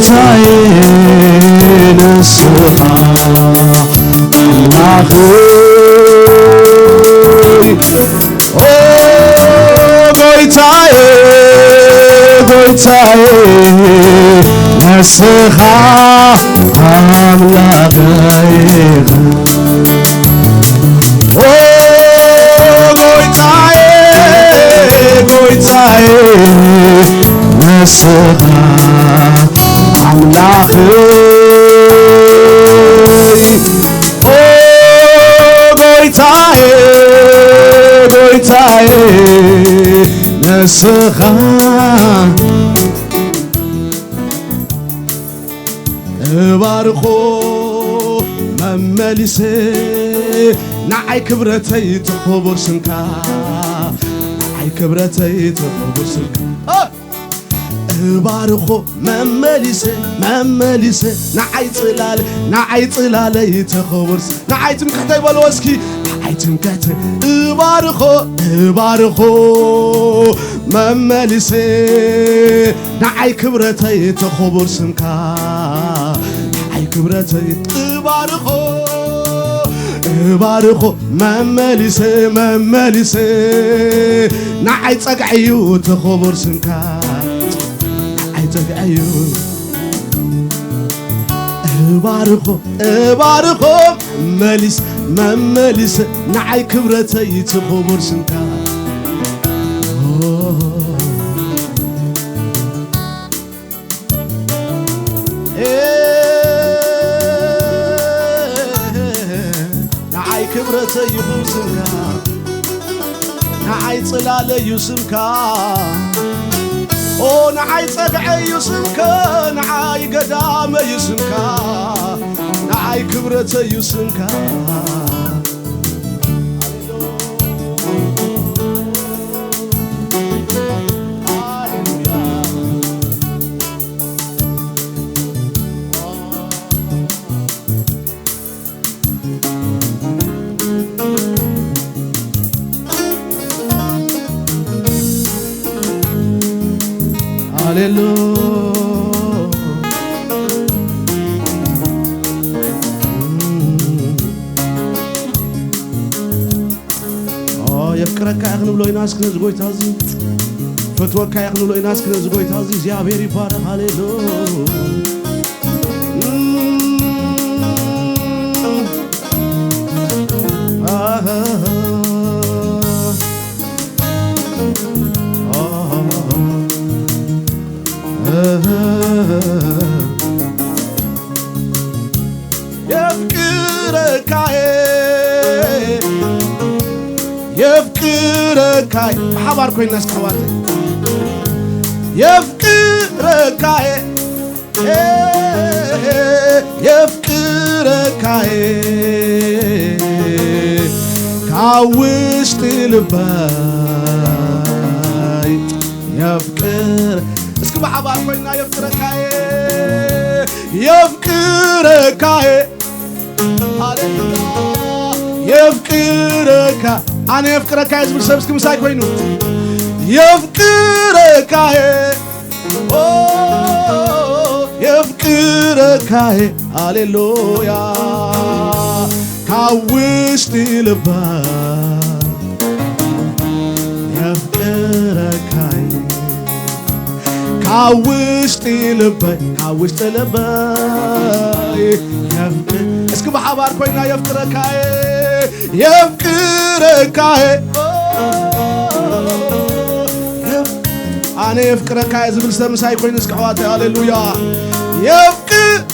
ጎይታዬ ንስሐ አምላክ ጎይታዬ ጎይታዬ ንስሐ አምላክ ጎይታዬ ጎይታዬ ንስሐ አምላክ ጎይታዬ ጎይታዬ ንስሐ እባርኮ መመልሴ ንዓይ ክብረተይ ትኽቡር ስምካ ንዓይ ክብረተይ ትኽቡር ስምካ እባርኮ መመልሴ መመልሴ ንዓይ ጽላለይ ትኽቡር ንዓይ ትምክሕተይ በልዎ እስኪ ንዓይ ትምክሕተይ እባርኮ መመልሴ ንዓይ ክብረተይ ትኽቡር ስምካ ንዓይ ክብረተይ እባርኮ መመልሴ መመልሴ ንዓይ ጸግዐዩ ትኽቡር ስምካ ንዓይ ጸግዐዩ እባርኮ መመልሴ ንዓይ ክብረተይ ትኽቡር ስምካ ንዓይ ክብረተይ ይኹን ስምካ ንዓይ ጽላለዩ ስምካ ንዓይ ጸግዐዩ ስምካ ንዓይ ገዳመዩ ስምካ ንዓይ ክብረተዩ ስምካ يفكرك يا أخنو بلوي ناس كنز قوي تازي فتوك يا أخنو بلوي ناس كنز قوي تازي زيابيري بارك هاليلو يفكرك بحبار كوين ناس كواتي يفكرك كاوشت لباي يفكر اسكو بحبار كوين يفكرك يفكرك أنا يفكرك يا زميل سبسك مساي كوينو يفكرك يفكرك هاليلويا كاوشتي لبا يفكرك كاوشتي لبا يفكر اسكو بحبار كوينا يفكرك يفكرك أنا يفكرك يا زميل سمساي كوين اسكحواتي هاليلويا يفكر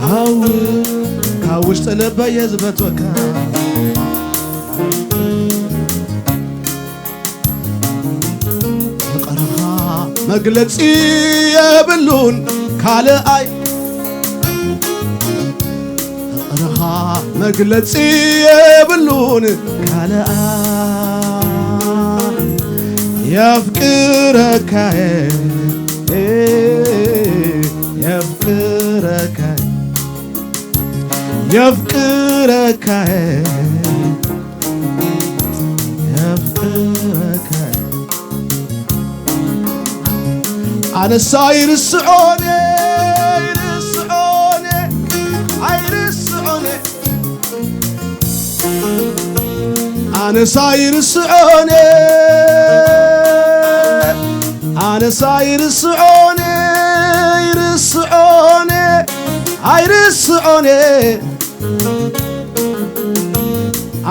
هاليلويا كاوش تلبى يزبط وكا مقلتي يبلون كالأي رها مقلتي يبلون كالأي يفكرك يفكرك ዘፍቅረከ ኣነሳይ ርስዖኔ ርስዖኔ ኣይርስዖኔ ኣነሳይ ርስዖኔ ኣነሳይ ርስዖኔ ርስዖኔ ኣይርስዖኔ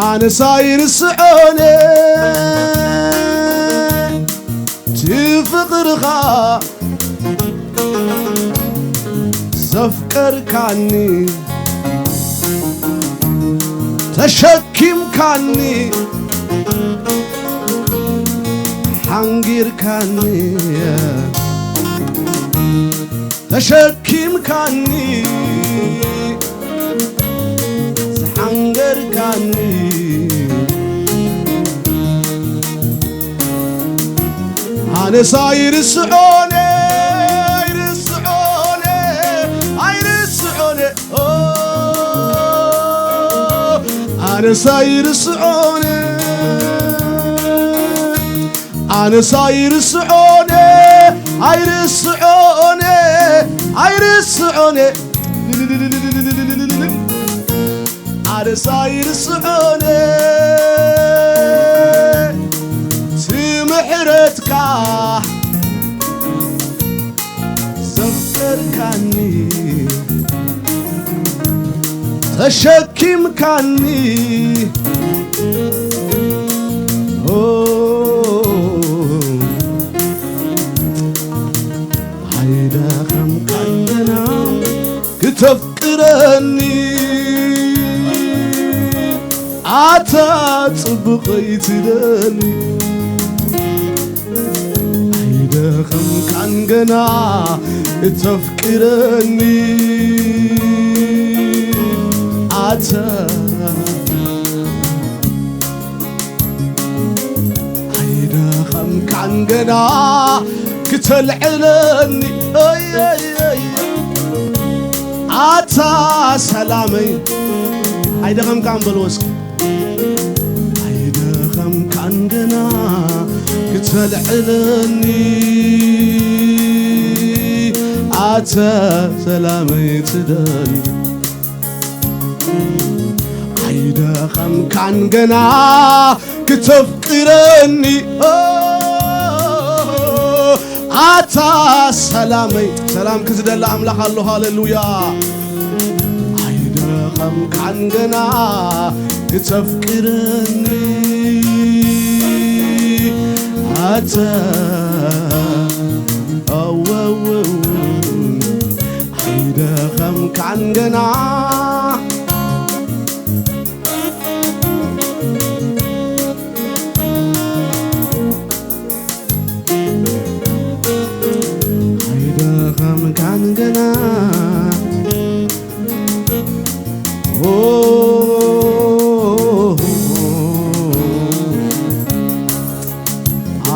ኣነሳይ ርስዖኔ ትፍቅርኻ ዘፍቀርካኒ ተሸኪምካኒ ሓንጊርካኒ ተሸኪምካኒ ዝሓንገርካኒ ኣነሳይ ርስዖኔ ርስዖኔ ኣይርስዖኔ ኣነሳይ ርስዖኔ ኣነሳይ ርስዖኔ ኣይርስዖኔ ኣይርስዖኔ ኣነሳይ ርስዖኔ ትምሕረትካ ዘፍቀርካኒ ተሸኪምካኒ ኣይደኸምካ እንደና ክትፍቅረኒ ኣታ ጽቡቐይ ትደሊ ኣይደኸምካ እንደና ክትፍቅረኒ ኣታ ኣይደኸምካ እንደና ክትልዕለኒ ኣታ ሰላመይ ኣይደኸምካ እንበልወስኪ ኣይደኸምካ እንደና ክትልዕለኒ ኣታ ሰላመይ ትደሊ ኣይደኸምካ እንደና ክትፍቅረኒ ኣታ ሰላመይ ሰላም ክዝደላ ኣምላኽ ኣሎ ሃሌሉያ ኣይደኸምካ እንደና ክትፍቅረኒ ኣታ ኣይደኸምካ እንደና ገና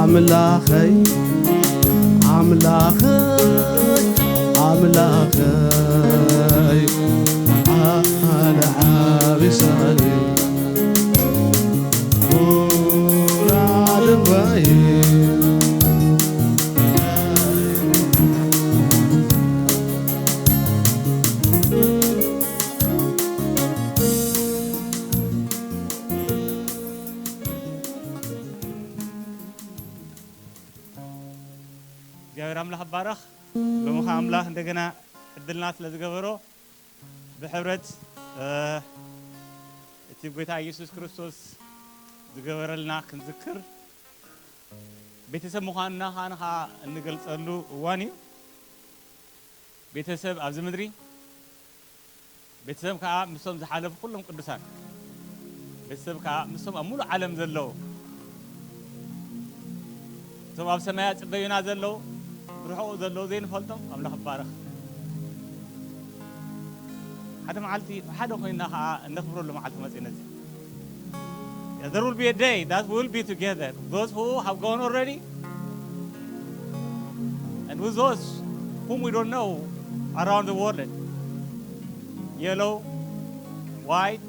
አምላኸይ አምላኸይ አምላኸይ አለ አብሳሌ ራድባይ أملاح بارخ بمخ أملاح عندنا الدلنات لزجبرو بحبرت تبغيت يسوع كريستوس زجبر لنا كنذكر بيتسب مخاننا خانها نقول صلوا واني بيتسب أبز مدري بيتسب كا مسلم زحالف كلهم قدسان بيتسب كا مسلم أمول عالم زلوا ثم أب سمايات بينا زلوا روحوا زلوا زين فلتم أملاح بارخ حتى معلتي حدا خوينا نخبروا له معلتي مسينا زين. There will be a day that we'll be together. Those who have gone already, and with those whom we don't know around the world. Yellow, white,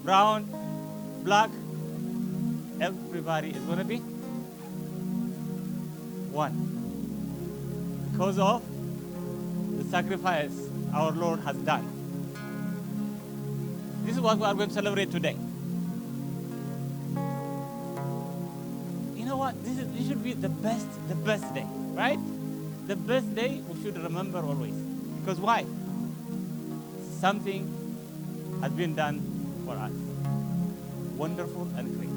brown, black, everybody is going to be one. Because of the sacrifice our Lord has done. This is what we are going to celebrate today. You know what? This should be the best day, right? The best day we should remember always. Because why? Something has been done for us. Wonderful and great.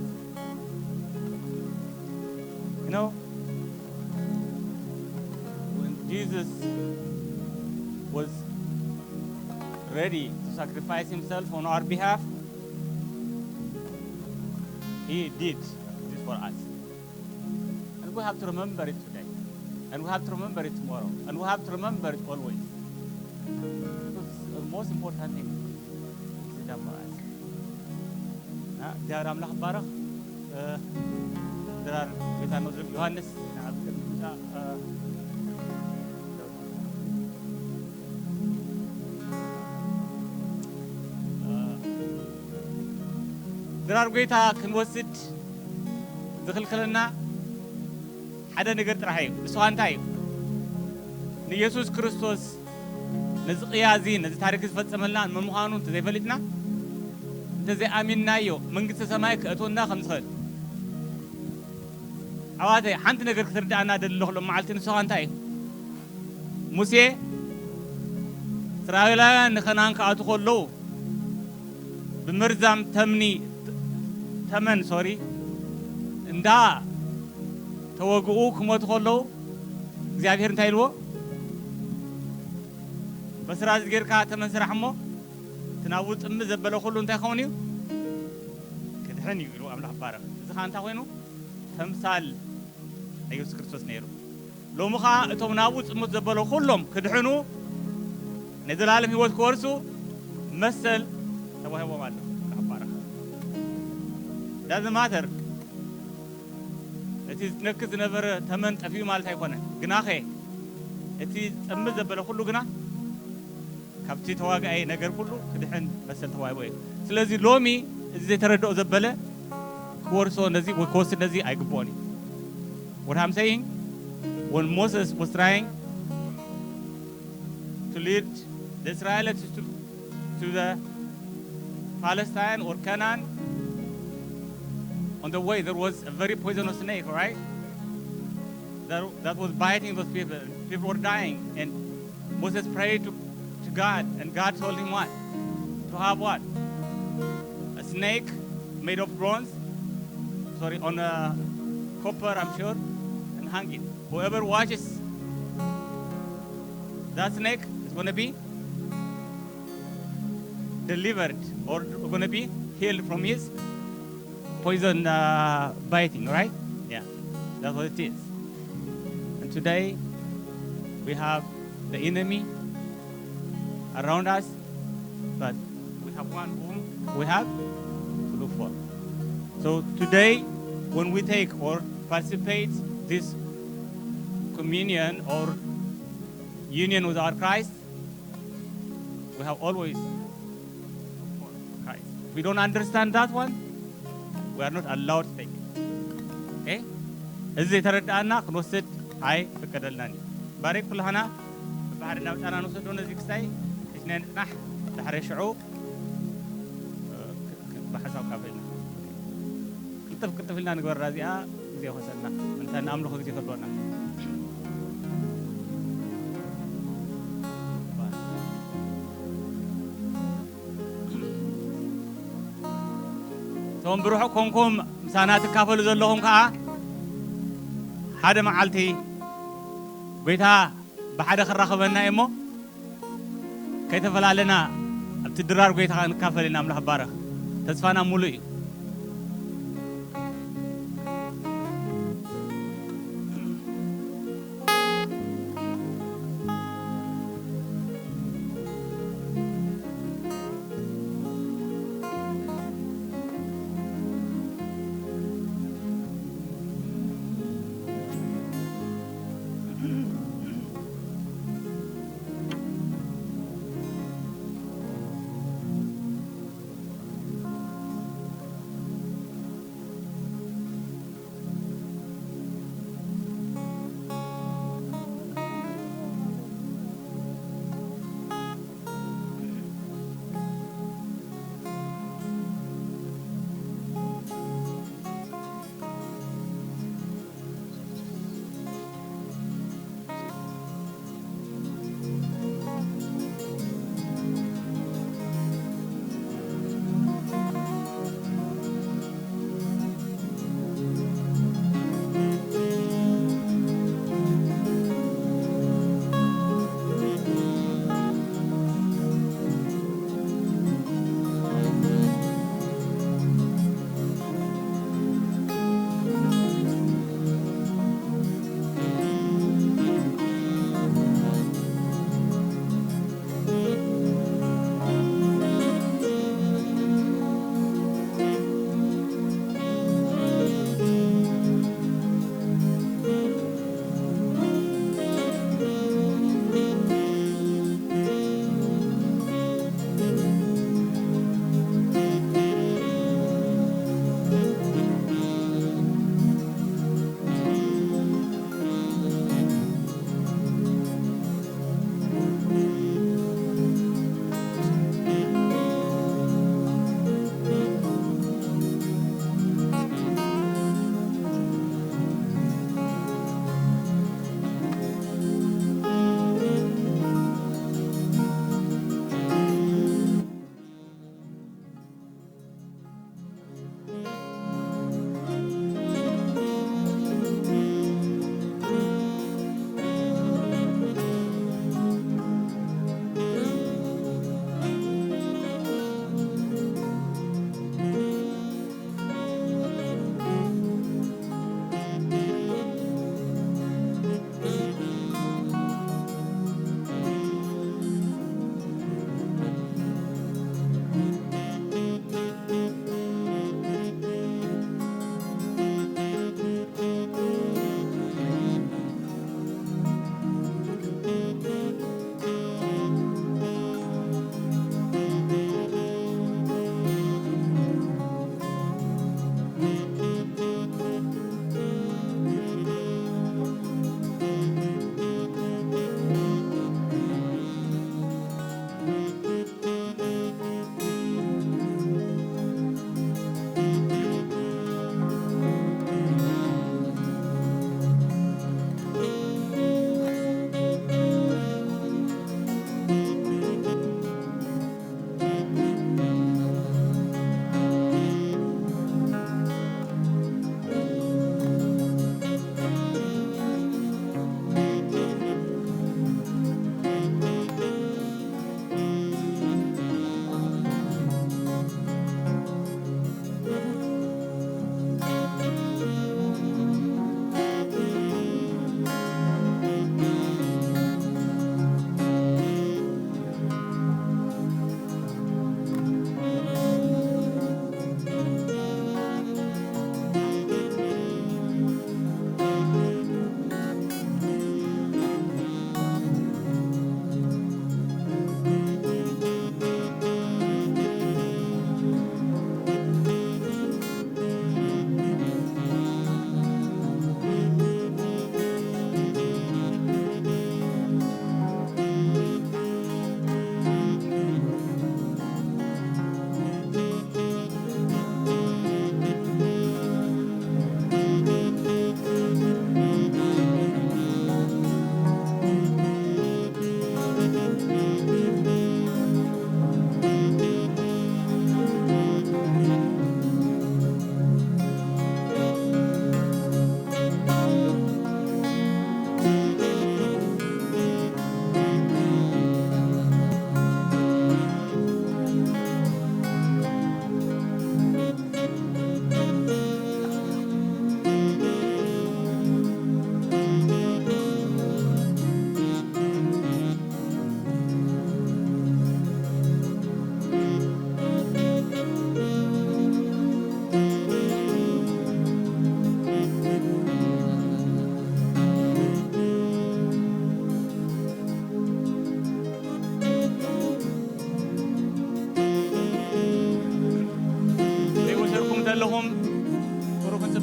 You know, when Jesus was ready to sacrifice himself on our behalf, he did this for us. And we have to remember it today. And we have to remember it tomorrow. And we have to remember it always. Because the most important thing is done for us. እግዚአብሔር አምላክ ባረክ ድራር ጌታ ነው ዮሐንስ ድራር ጌታ ክንወስድ ዝኽልክልና ሓደ ነገር ጥራሕ እዩ ንሱ እንታይ እዩ ንኢየሱስ ክርስቶስ ነዚ ቅያዚ ነዚ ታሪክ ዝፈጸመልና መምዃኑ እንተዘይፈሊጥና እንተዘይኣሚንናዮ መንግስቲ ሰማይ ክእትወና ከም ዝኽእል ኣዋተይ ሓንቲ ነገር ክትርዳእና ደለኹ መዓልቲ ንስኻ እንታይ እዩ ሙሴ እስራኤላውያን ንከናን ክኣትዉ ከለዉ ብምርዛም ተመን እንዳ ተወግኡ ክሞቱ ከለዉ እግዚአብሔር እንታይ ኢልዎ በስራ ዝጌርካ ተመን ስራሕ እሞ ትናቡ ጥም ዘበለ ሁሉ እንታይ ኸውን እዩ ክድሕን እዩ ኢሉ ኣምላኽ ባረኽ እዚ ኸ እንታይ ኮይኑ ተምሳል ኢየሱስ ክርስቶስ ነይሩ ሎሚ ኸ እቶም ናቡ ጥሙት ዘበለ ሁሎም ክድሕኑ ንዘላለም ህይወት ክወርሱ መሰል ተዋሂቦም ኣሎ ኣምላኽ ባረኽ ዳዝንት ማተር እቲ ዝነክስ ዝነበረ ተመን ጠፊኡ ማለት ኣይኮነን ግና ኸ እቲ ጥምት ዘበለ ሁሉ ግና ካብቲ ተዋጋኢ ነገር ሁሉ ክድሕን መሰል ተዋሂቦ እዩ ስለዚ ሎሚ እዚ ዘይተረድኦ ዘበለ ክወርሶ ነዚ ወይ ክወስድ ነዚ ኣይግብኦን እዩ What I'm saying, when Moses was trying to lead the Israelites to the Palestine or Canaan, on the way there was a very poisonous snake, right? That was biting those people. People were dying, and Moses prayed to God, and God told him what? To have what? A snake made of bronze, on a copper, I'm sure, and hang it. Whoever watches that snake is going to be delivered or going to be healed from his poison biting, right? Yeah, that's what it is. And today we have the enemy around us, but we have one whom we have to look for. So today, when we take or participate this communion or union with our Christ, we have always Christ. If we don't understand that one, we are not allowed to take it. Okay? እዚ ተረዳእና ክንወስድ ኣይ ፍቀደልናኒ ባሪክ ኩልሃና ብባሕሪ ናብፃና ንወሰዶ ነዚ ክስታይ እሽናይ ንፅናሕ ድሕሪ ሽዑ ብሓሳብ ካፈልና ቅጥፍ ኢልና ንግበራ እዚኣ ግዜ ወሰድና እንተ ንኣምልኾ ግዜ ከልወና ቶም ብሩሑ ኮንኩም ምሳና ትካፈሉ ዘለኹም ከዓ ሓደ መዓልቲ ጎይታ ብሓደ ክራኸበና እሞ ከይተፈላለና ኣብቲ ድራር ጎይታ ንካፈል ኢና ኣምላኽ ባረኽ ተስፋና ሙሉእ እዩ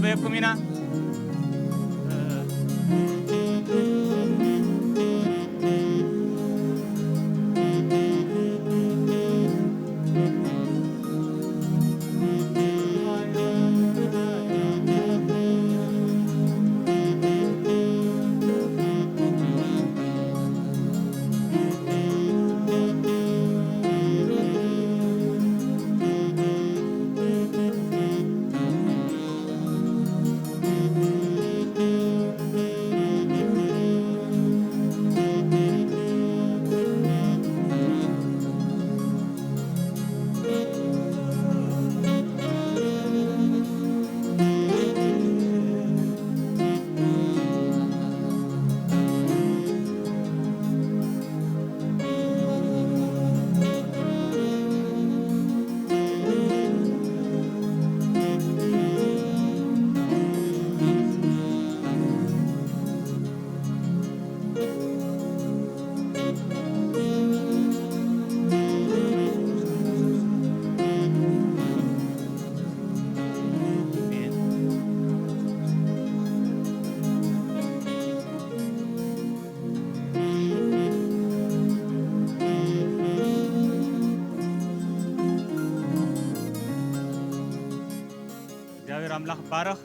ክንጽበየኩም ኢና አምላክ ባረኽ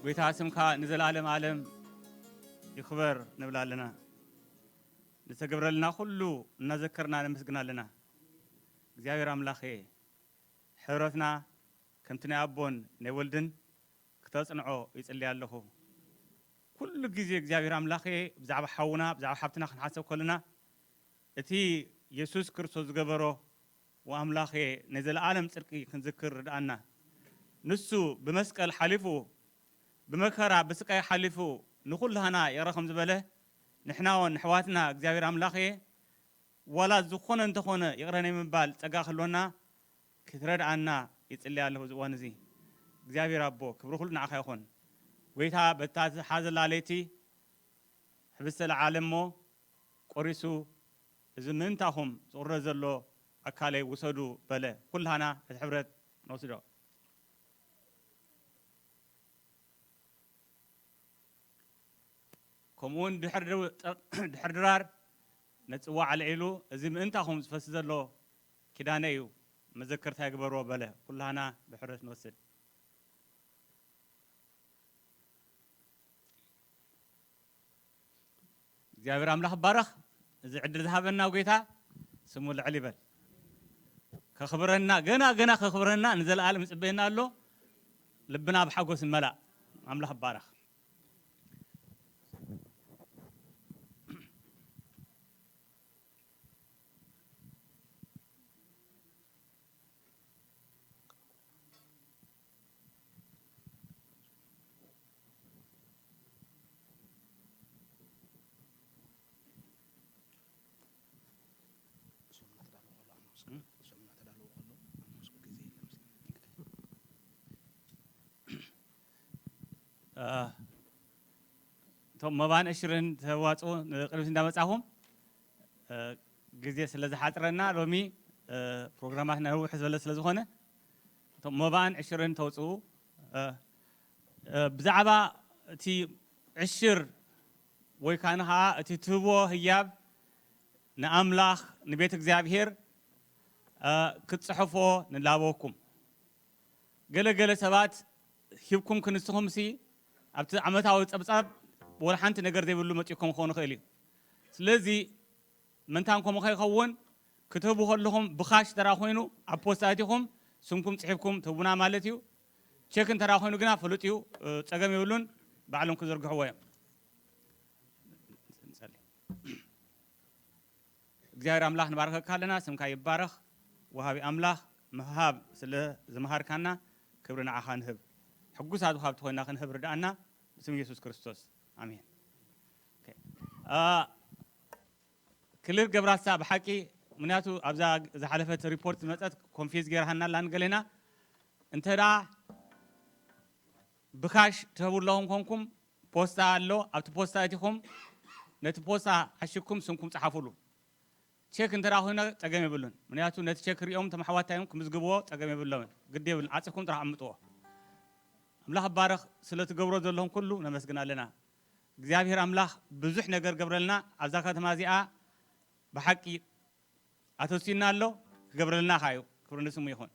ጌታ ስምካ ንዘላለም ዓለም ይኽበር ንብላለና ንተገብረልና ሁሉ እናዘከርና ንምስግናለና እግዚአብሔር አምላኽ ሕብረትና ከምቲ ናይ አቦን ናይ ወልድን ክተጽንዖ ይጽልይ ኣለኹ ኩሉ ግዜ እግዚአብሔር አምላኽ ብዛዕባ ሓውና ብዛዕባ ሓብትና ክንሓስብ ከለና እቲ ኢየሱስ ክርስቶስ ዝገበሮ ወአምላኽ ንዘላለም ጽድቂ ክንዝክር ርዳአና ንሱ በመስቀል ሓሊፉ በመከራ በስቃይ ሓሊፉ ንኹልሃና የረኸም ዝበለ ንሕናውን ሕዋትና እግዚአብሔር አምላኽ ወላ ዝኾነ እንተኾነ ይቕረነ ምባል ጸጋ ክህልወና ክትረዳአና ይጽልይ ኣለኹ ዝዋን እዚ እግዚአብሔር አቦ ክብሪ ሁሉ ንዓኻ ይኹን ጎይታ በታት ሓዘላለይቲ ሕብስተ ለዓለሞ ቆሪሱ እዚ ምንታኹም ዝቕረ ዘሎ አካላይ ወሰዱ በለ ኩልሃና ሕብረት ነውስዶ ከምኡን ድሕር ድራር ነጽዋዕ አልዒሉ እዚ ምእንታኹም ዝፈስ ዘሎ ኪዳነ እዩ መዘከርታ ይግበርዎ በለ ኩልሃና ብሕብረት ንወስድ እግዚአብሔር አምላኽ ባረኽ እዚ ዕድል ዝሃበና ጌታ ስሙ ልዕል ይበል ከኽብረና ገና ከኽብረና ንዘላለም ጽበየና ኣሎ ልብና ብሓጎስ መላእ አምላኽ ባረኽ ቶም መባን እሽርን ተዋጽኡ ቅድሚት እንዳመጻኹም ግዜ ስለ ዝሓጥረና ሎሚ ፕሮግራማትና ነውሕ ዝበለ ስለ ዝኾነ ቶም መባን እሽርን ተውጽኡ ብዛዕባ እቲ ዕሽር ወይ ካነ ኸዓ እቲ ትህቦ ህያብ ንኣምላኽ ንቤተ እግዚአብሔር ክትጽሕፎ ንላበወኩም ገለገለ ሰባት ሂብኩም ክንስኹም ሲ ኣብቲ ዓመታዊ ጸብጻብ ወላ ሓንቲ ነገር ዘይብሉ መጪኩም ክኾኑ ክእል እዩ ስለዚ ምንታን ከምኡ ከይኸውን ክትህቡ ከለኹም ብኻሽ ተራ ኮይኑ ኣብ ፖስታቲኹም ስምኩም ጽሒፍኩም ትህቡና ማለት እዩ ቼክ እንተራ ኮይኑ ግና ፍሉጥ እዩ ጸገም ይብሉን ባዕሎም ክዝርግሕዎ እዮም እግዚአብሔር አምላኽ ንባርከካ ኣለና ስምካ ይባረኽ ወሃቢ አምላኽ መሃብ ስለ ዝመሃርካና ክብሪ ንዓኻ ንህብ ሕጉሳት ወሃብቲ ኮይና ክንህብ ርዳእና ብስም ኢየሱስ ክርስቶስ አሜን ክልል ገብራሳ ብሓቂ ምክንያቱ ኣብዛ ዝሓለፈት ሪፖርት መፀት ኮንፊዝ ገይርሃና ላንገለና እንተዳ ብካሽ ትህቡለኹም ኮንኩም ፖስታ ኣሎ ኣብቲ ፖስታ እቲኹም ነቲ ፖስታ ሓሽኩም ስምኩም ፀሓፉሉ ቼክ እንተራሁና ጠገም ይብሉን ምክንያቱ ነቲ ቼክ ሪኦም ተማሕዋታዮም ከምዝግብዎ ጠገም ይብሉን ግድ ይብል አጽፍኩም ጥራ አምጥዎ አምላኽ ባረኽ ስለትገብሮ ዘለኹም ኩሉ ነመስግናለና እግዚአብሔር አምላኽ ብዙሕ ነገር ገብረልና አብዛ ከተማ እዚኣ በሐቂ አተሲና አሎ ገብረልና ካዩ ክብር ንስሙ ይኹን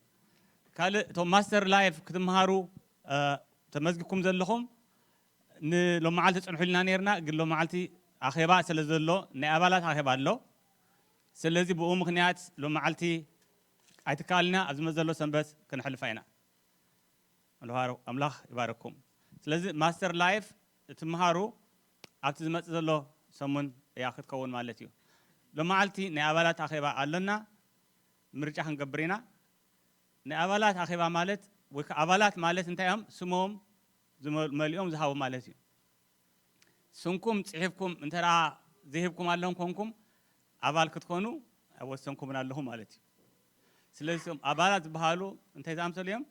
ካልእ ቶም ማስተር ላይፍ ክትምሃሩ ተመዝግኩም ዘለኹም ንሎማዓልቲ ጽንሑልና ነርና ግን ሎማዓልቲ አኼባ ስለዘሎ ናይ አባላት አኼባ አሎ ስለዚህ ብኡ ምክንያት ሎማዓልቲ አይትካልና አዝመዘሎ ሰንበት ክንሕልፍ አይና አምላኽ ይባረኩም ስለዚህ ማስተር ላይፍ ትምሃሩ ኣብቲ ዝመጽእ ዘሎ ሰሙን እያ ክትከውን ማለት እዩ ሎማዓልቲ ናይ አባላት አኼባ ኣለና ምርጫ ክንገብር ኢና ናይ አባላት አኼባ ማለት ወይ አባላት ማለት እንታይ እዮም ስሞም ዝመልኦም ዝሃቡ ማለት እዩ ስንኩም ጽሒፍኩም እንተራ ዝሂብኩም ኣለኹም ኮንኩም አባል ክትኮኑ ወሰንኩም ኣለኹም ማለት እዩ ስለዚህ አባላት ዝበሃሉ እንታይ ዝኣምሰሉ እዮም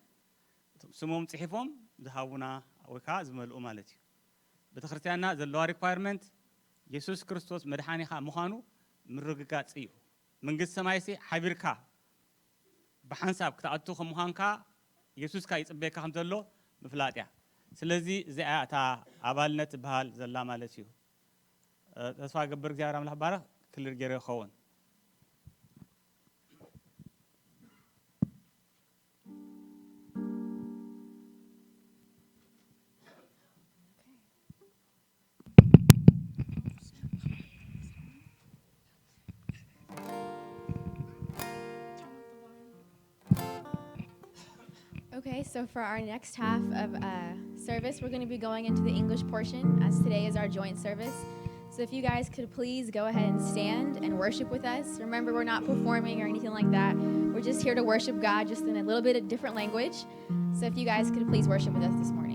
ስሞም ጽሒፎም ዝሃቡና ወይ ከዓ ዝመልኡ ማለት እዩ ቤተክርስቲያንና ዘለዋ ሪኳየርመንት ኢየሱስ ክርስቶስ መድሓኒኻ ምዃኑ ምርግጋጽ እዩ መንግስቲ ሰማይሲ ሓቢርካ ብሓንሳብ ክትኣቱ ከም ምዃንካ ኢየሱስካ ይጽበየካ ከም ዘሎ ምፍላጥ እያ ስለዚህ እዚኣ እታ ኣባልነት ዝበሃል ዘላ ማለት እዩ ተስፋ ገብር እግዚአብሔር አምላኽ ባረኽ ክልል ገይሩ ይኸውን Okay, so for our next half of service, we're going to be going into the English portion, as today is our joint service. So if you guys could please go ahead and stand and worship with us. Remember, we're not performing or anything like that. We're just here to worship God, just in a little bit of different language. So if you guys could please worship with us this morning.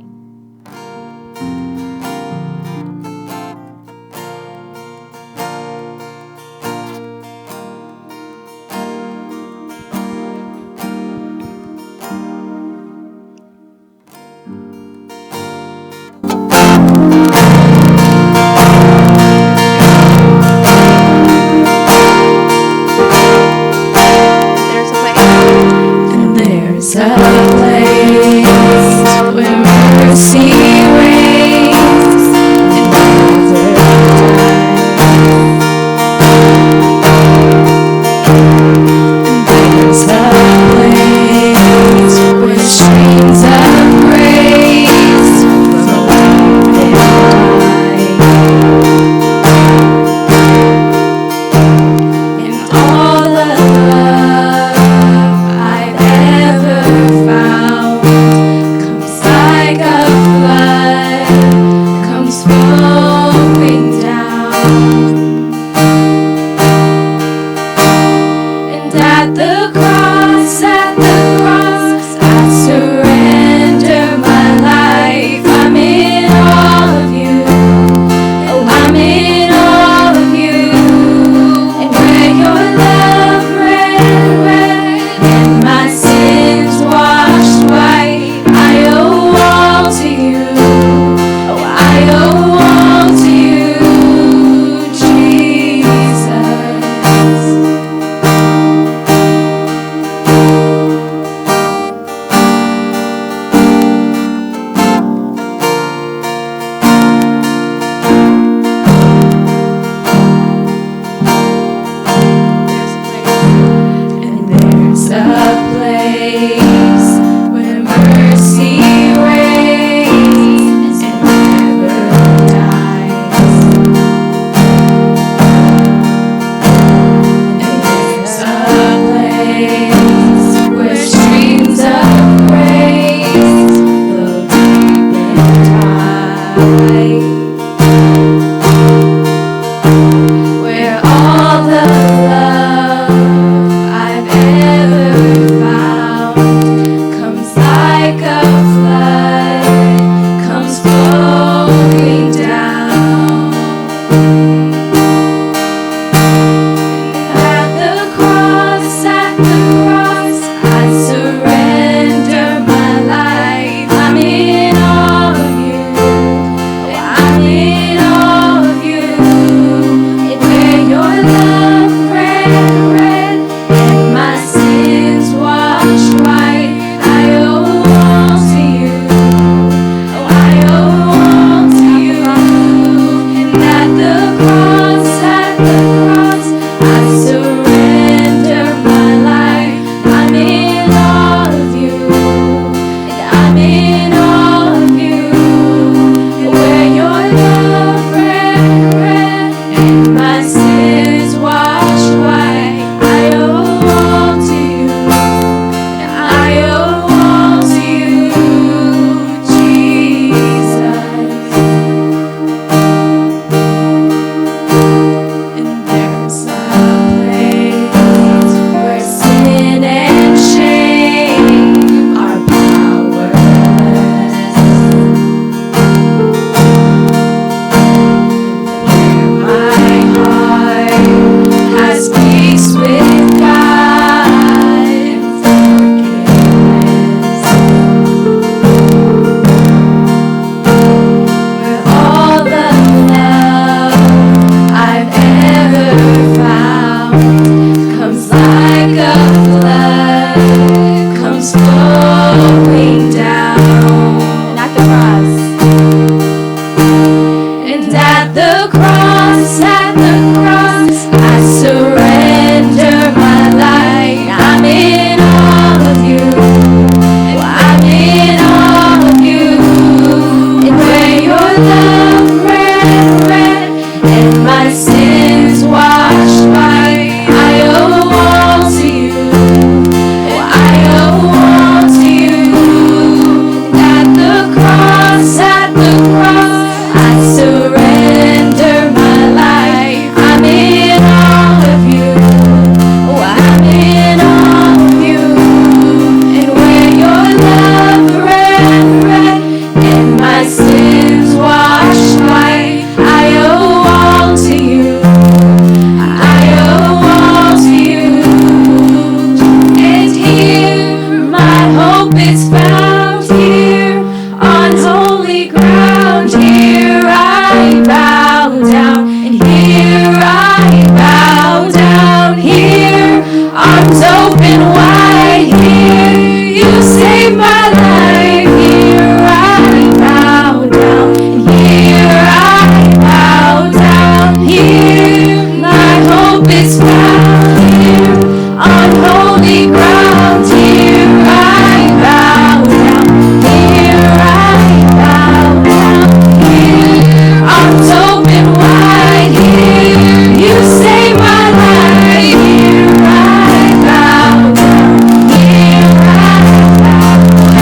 arms open wide. Here you save my life. Here I bow down. Here I bow down. Here my hope is found. Here on holy ground. Here I bow down. Here I bow down. Here arms open wide. Here you save my life. Here I bow down. Here I bow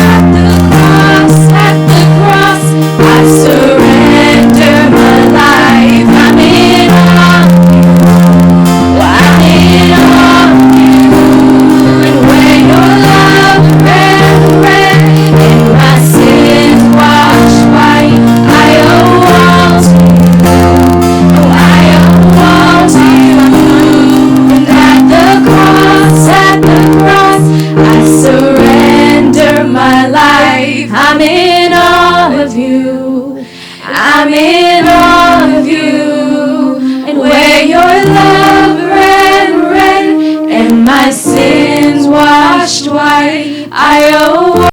at the cross. At the cross I surrender my life. I'm in awe of you. I'm in awe of you. And where your love ran and my sins washed white, I owe all to you. Oh, I owe all to you. And at the cross, I surrender my life. I'm in awe of you. I'm in awe of you. And where your love ran and my sins washed white, I owe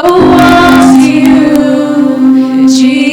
all to you, Jesus.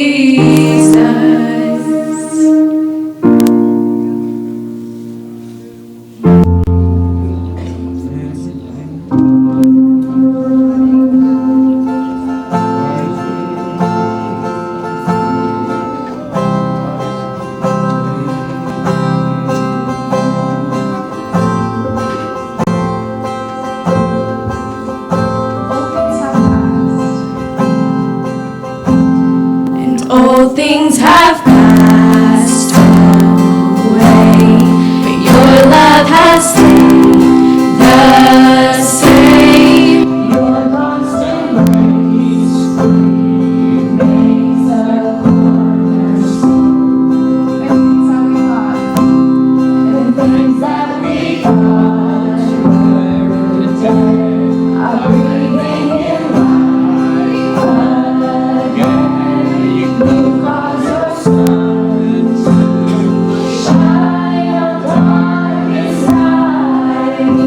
And all things have passed away, but your love has stayed the same. Your constant grace remains the cornerstone. And things that we thought were dead are breathing in life again. You cause your sun to shine on darkest nights.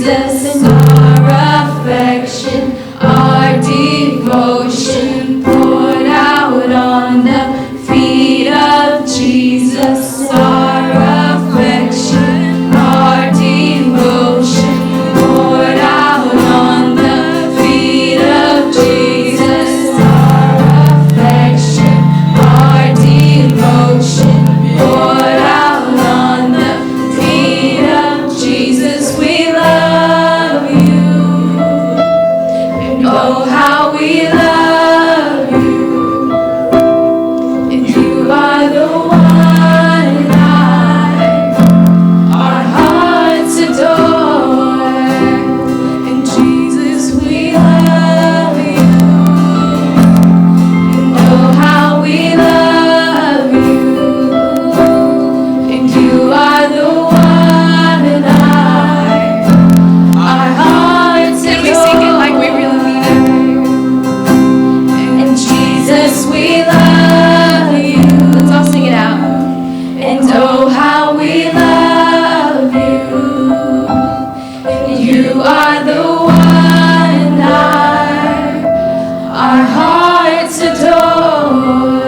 Jesus, and our affection, our devotion poured out on the feet of Jesus. Our affection, our devotion poured out on the feet of Jesus. Our affection, our devotion poured out on the feet of Jesus. We love you, and oh how we love you, and you are the one our hearts adore. And Jesus, we love you, and oh how we love you, and you are the one our hearts adore. Can we sing it like we really mean it? And Jesus, we love you. Let's all sing it out. And oh how we love you, and you are the one our hearts adore.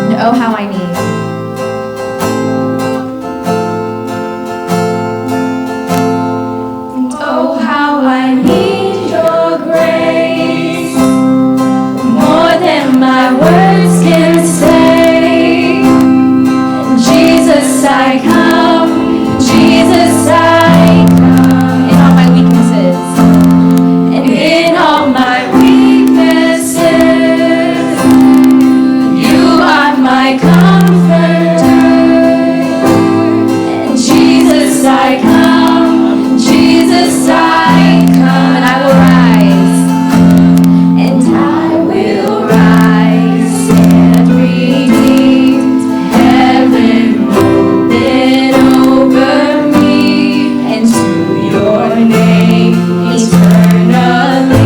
And oh how I need. And oh how I need your grace, more than my words can say. Jesus, I come, Jesus, I come, in all my weaknesses, and in all my weaknesses, you are my comforter. And Jesus, I come, Jesus, I come, and I will rise, and I will rise, and redeemed, heaven open over me, and to your name eternally,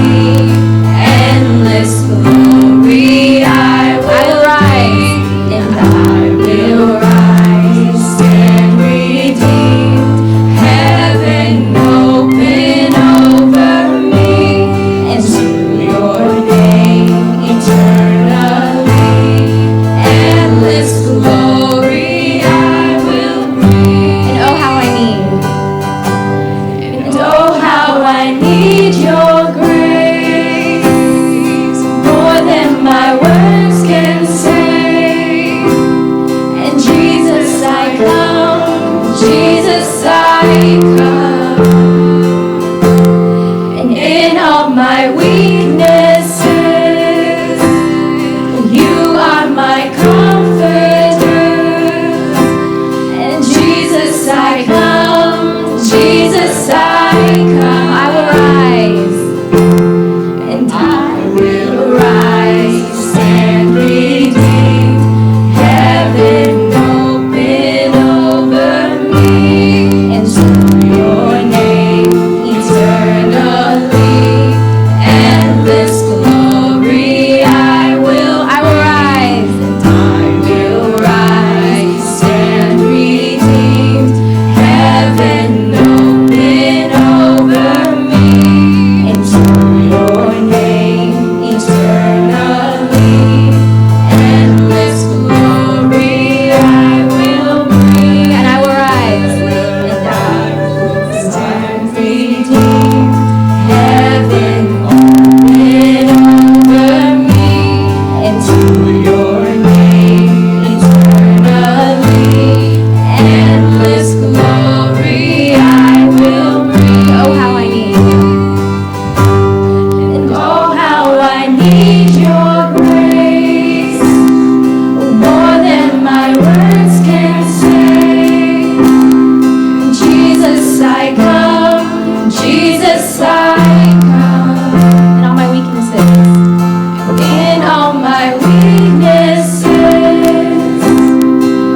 endless glory, I will rise, and I will rise, stand redeemed, heaven open over me, and to your name eternally, endless glory I will bring. And oh how I need, and oh how I need your grace, more than my words can say. And Jesus, I come, Jesus, I come, and in all my weaknesses, you are my comforter. And Jesus, I come, Jesus, I come, I will rise, and I will rise, stand redeemed, heaven open over me, and to your name eternally, endless glory I will rise, and I will rise, stand redeemed, heaven open over me, and to your name eternally, endless glory I will bring. And I will rise, and I will stand redeemed, heaven open over me, and to your name eternally, endless glory I will bring. Oh how I need, and oh how I need your grace, more than my words can say. Jesus, I come, Jesus, I come, in all my weaknesses, in all my weaknesses,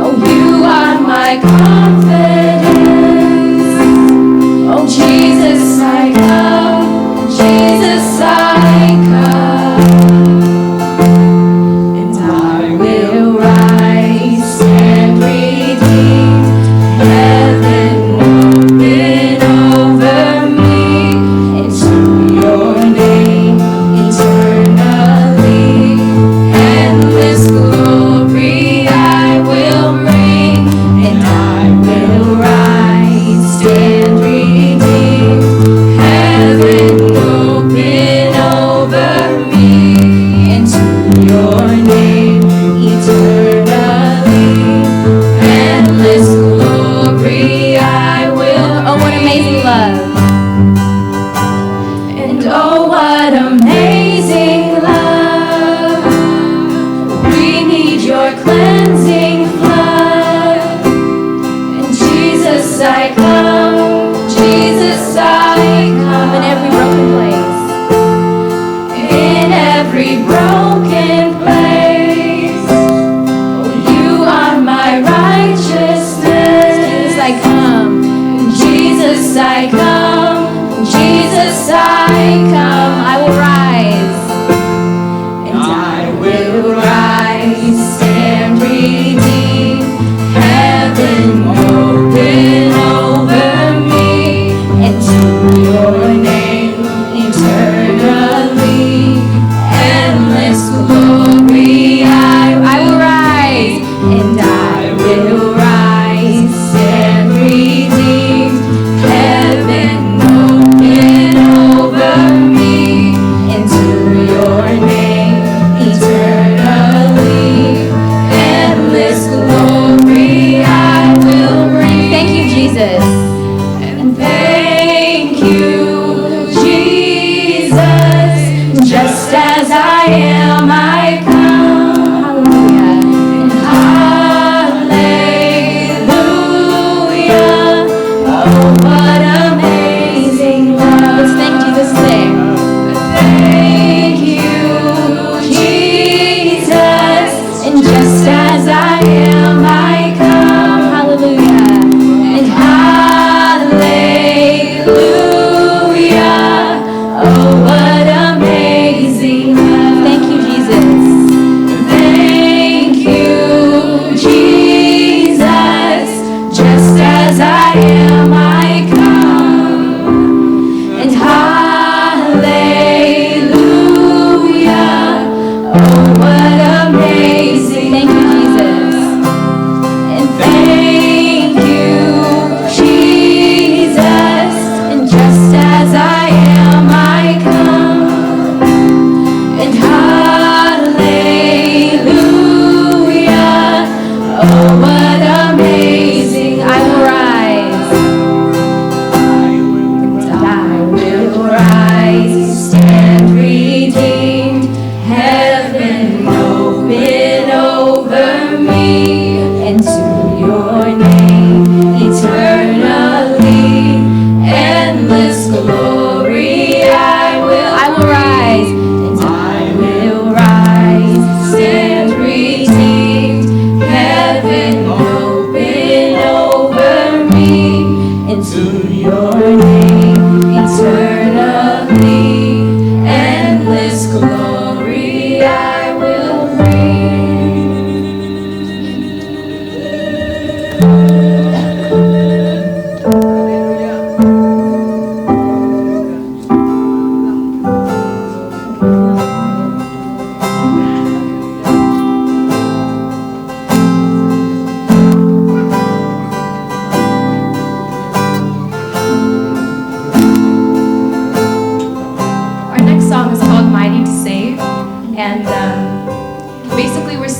oh you are my confidence. Oh Jesus, I come.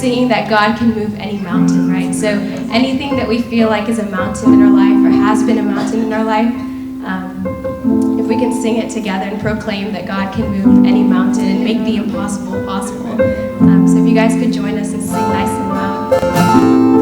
singing that God can move any mountain, right? So anything that we feel like is a mountain in our life or has been a mountain in our life, if we can sing it together and proclaim that God can move any mountain and make the impossible possible. So if you guys could join us and sing nice and loud.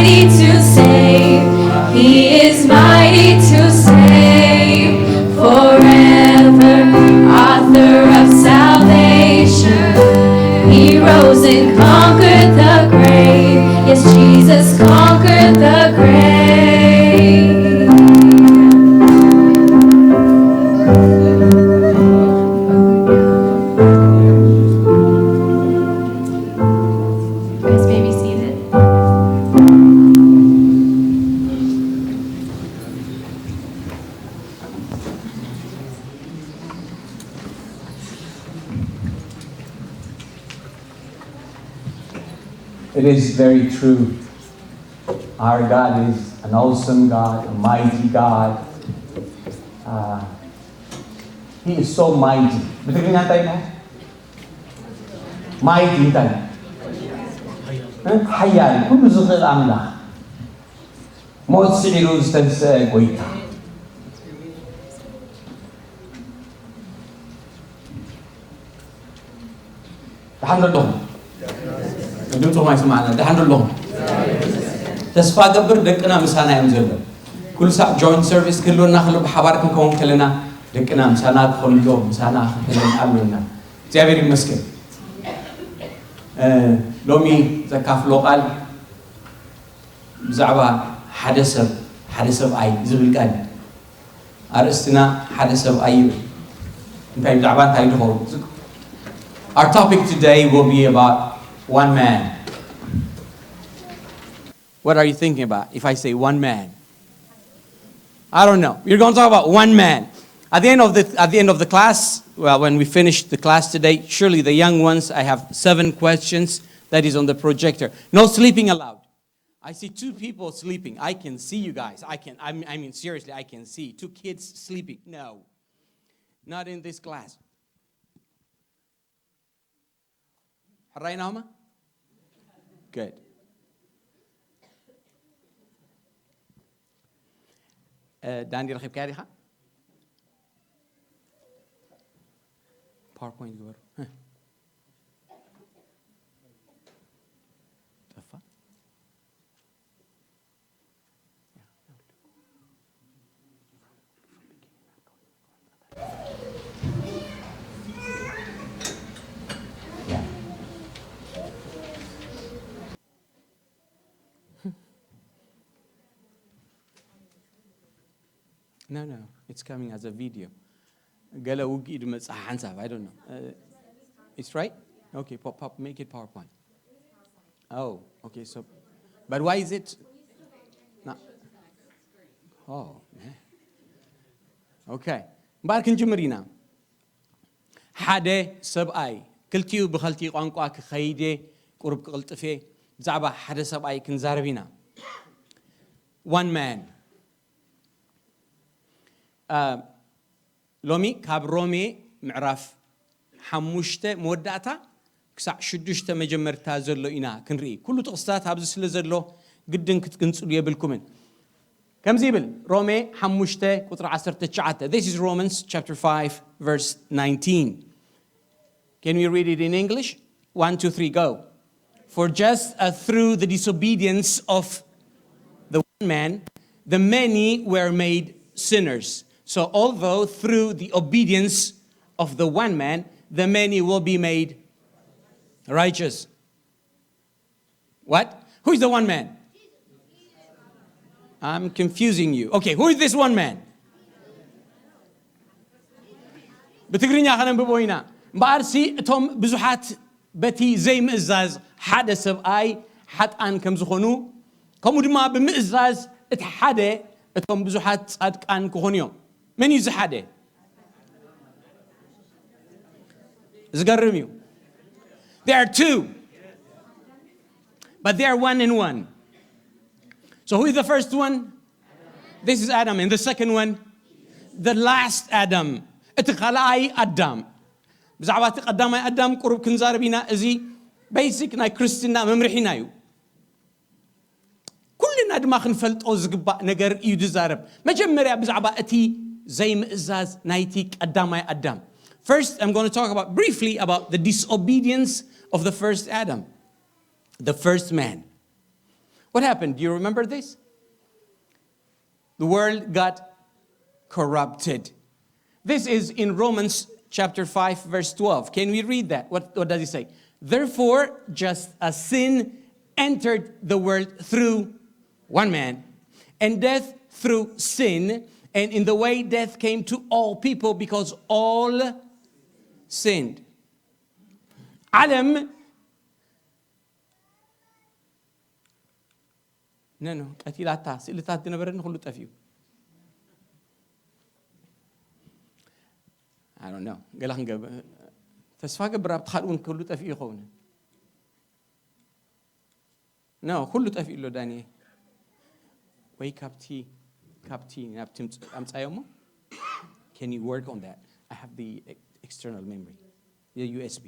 mighty to save. He is mighty to save Yes, Jesus conquered the grave. Guys, may be seated. It is very true. Our God is an awesome God, a mighty God. He is so mighty. Betul nga tayo na? Mighty tayo. Hayal. Kung zukil amla. Mo't si'irul sa goita. Tahan dong. ድምፁ ማይስማዕና ድሓን ኣለኹም ተስፋ ገብር ደቅና ምሳና እዮም ዘሎ ኩሉ ሳዕ ጆይንት ሰርቪስ ክህልወና ክህሉ ብሓባር ክንከውን ከለና ደቅና ምሳና ክኾንሎ ምሳና ክህለን ኣለና እግዚአብሔር ይመስገን ሎሚ ዘካፍሎ ቃል ብዛዕባ ሓደ ሰብኣይ ዝብል ቃል ኣርእስትና ሓደ ሰብኣይ ይብል እንታይ ብዛዕባ እንታይ ድኸውን Our topic today will be about one man. What are you thinking about if I say one man? I don't know. You're going to talk about one man. At the end of the class, well, when we finish the class today, surely the young ones, I have 7 questions that is on the projector. No sleeping allowed. I see 2 people sleeping. I can see you guys. I mean, seriously, I can see 2 kids sleeping. No, not in this class. Right now, good. Daniel Eritrean Church. PowerPoint go. Taffa. No, it's coming as a video. I don't know. It's right? Okay, make it PowerPoint. Oh, okay, so, but why is it? No. Oh, man. Okay. Barkin Jumarina. Hade sab'ay. Kiltiu b'khalti qanqa khayde qurb qiltfe zaba hade sab'ay kin zarabina. One man. ሎሚ ካብ ሮሜ ምዕራፍ 5 መወዳእታ ክሳዕ 6 መጀመርታ ዘሎ ኢና ክንርኢ ኩሉ ጥቕስታት ኣብዚ ስለ ዘሎ ግድን ክትግንጽሉ የብልኩምን ከምዚ ይብል ሮሜ 5 ቁጥሪ 19 This is Romans chapter 5 verse 19 Can we read it in English 1 2 3 go For just through the disobedience of the one man the many were made sinners So although through the obedience of the one man, the many will be made righteous. What? Who is the one man? I'm confusing you. Okay, who is this one man? بتقريني أخنا ببوينا. بارسي توم بزحات بتي زي مئزاز حدا سبأي حد أن كم زخونو كم دما بمئزاز اتحدا توم بزحات صادق أن كهونيو. من يزحده زغرميو There are 2 but they are one in one So who is the first one This is Adam and the second one the last Adam اتخلعي Adam بزعبات قدامي Adam قرب كنزاربينا ازي basic ناي كريستينا ممرحينايو كلنا دماغ نفلت او زغبا نجر يدزارب مجمريا بزعبا اتي زي مئزاز نايتيك أدامي أدام First, I'm going to talk briefly about the disobedience of the first Adam, the first man. What happened? Do you remember this? The world got corrupted. This is in Romans chapter 5, verse 12. Can we read that? What does it say? Therefore, just as sin entered the world through one man, and death through sin, and in the way death came to all people because all sinned. ዓለም ነኖ ቀቲላታ ስእልታት ዝነበረን ሁሉ ጠፊዩ I don't know ገላ ክንገብ ተስፋ ገብር ኣብቲ ካልኡን ሁሉ ጠፊዩ ይኸውን no ሁሉ ጠፊዩ ሎ ዳንኤል ወይ ካብቲ ናብቲ ኣምፃዮሞ can you work on that I have the external memory the USB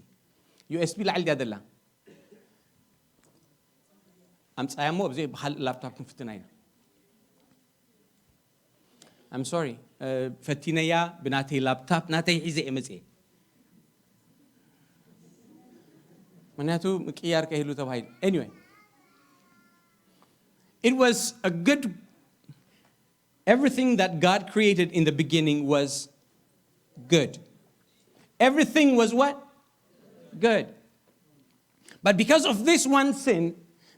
ላዕል ያደላ ኣምፃያሞ ብዘይ በሃል ላፕቶፕ ክንፍትና ኢና I'm sorry ፈቲነያ ብናተይ ላፕቶፕ ናተይ ሒዘ እመጽ ምክንያቱ ምቅያር ከሂሉ ተባሂሉ anyway it was a good everything that God created in the beginning was good everything was what good but because of this one sin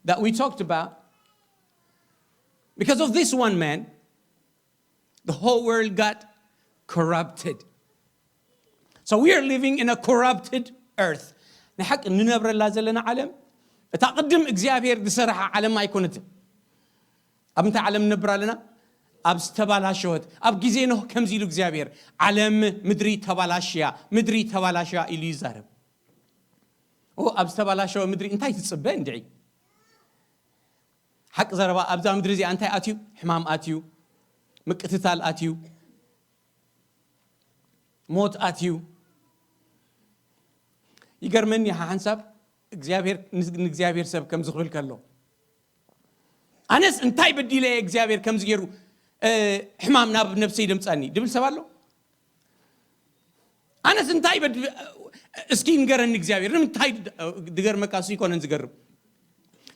that we talked about because of this one man the whole world got corrupted so we are living in a corrupted earth نحق ننبر لا زلنا عالم تقدم እግዚአብሔር ዝሰርሐ ዓለም አይኮነት ኣብንታ ዓለም ነብራ ለና ኣብ ዝተባላሸወት ኣብ ግዜ ነው ከምዚ ኢሉ እግዚአብሔር ዓለም ምድሪ ተባላሽያ ኢሉ ይዛረብ ኣብ ዝተባላሸወ ምድሪ እንታይ ትጽበ እንድዒ حق زربا أبدا مدرزي أنت أتيو حمام أتيو مقتتال أتيو موت أتيو يقر مني حنسب إغزابير سب كم زغل كله أنس انتاي بدي لي إغزابير كم زغيرو حمام ناب نفسي دمصاني دبل سبالو أنس انتاي بدي اسكين قرن إغزابير انتاي دغر مكاسو يكون نزغرب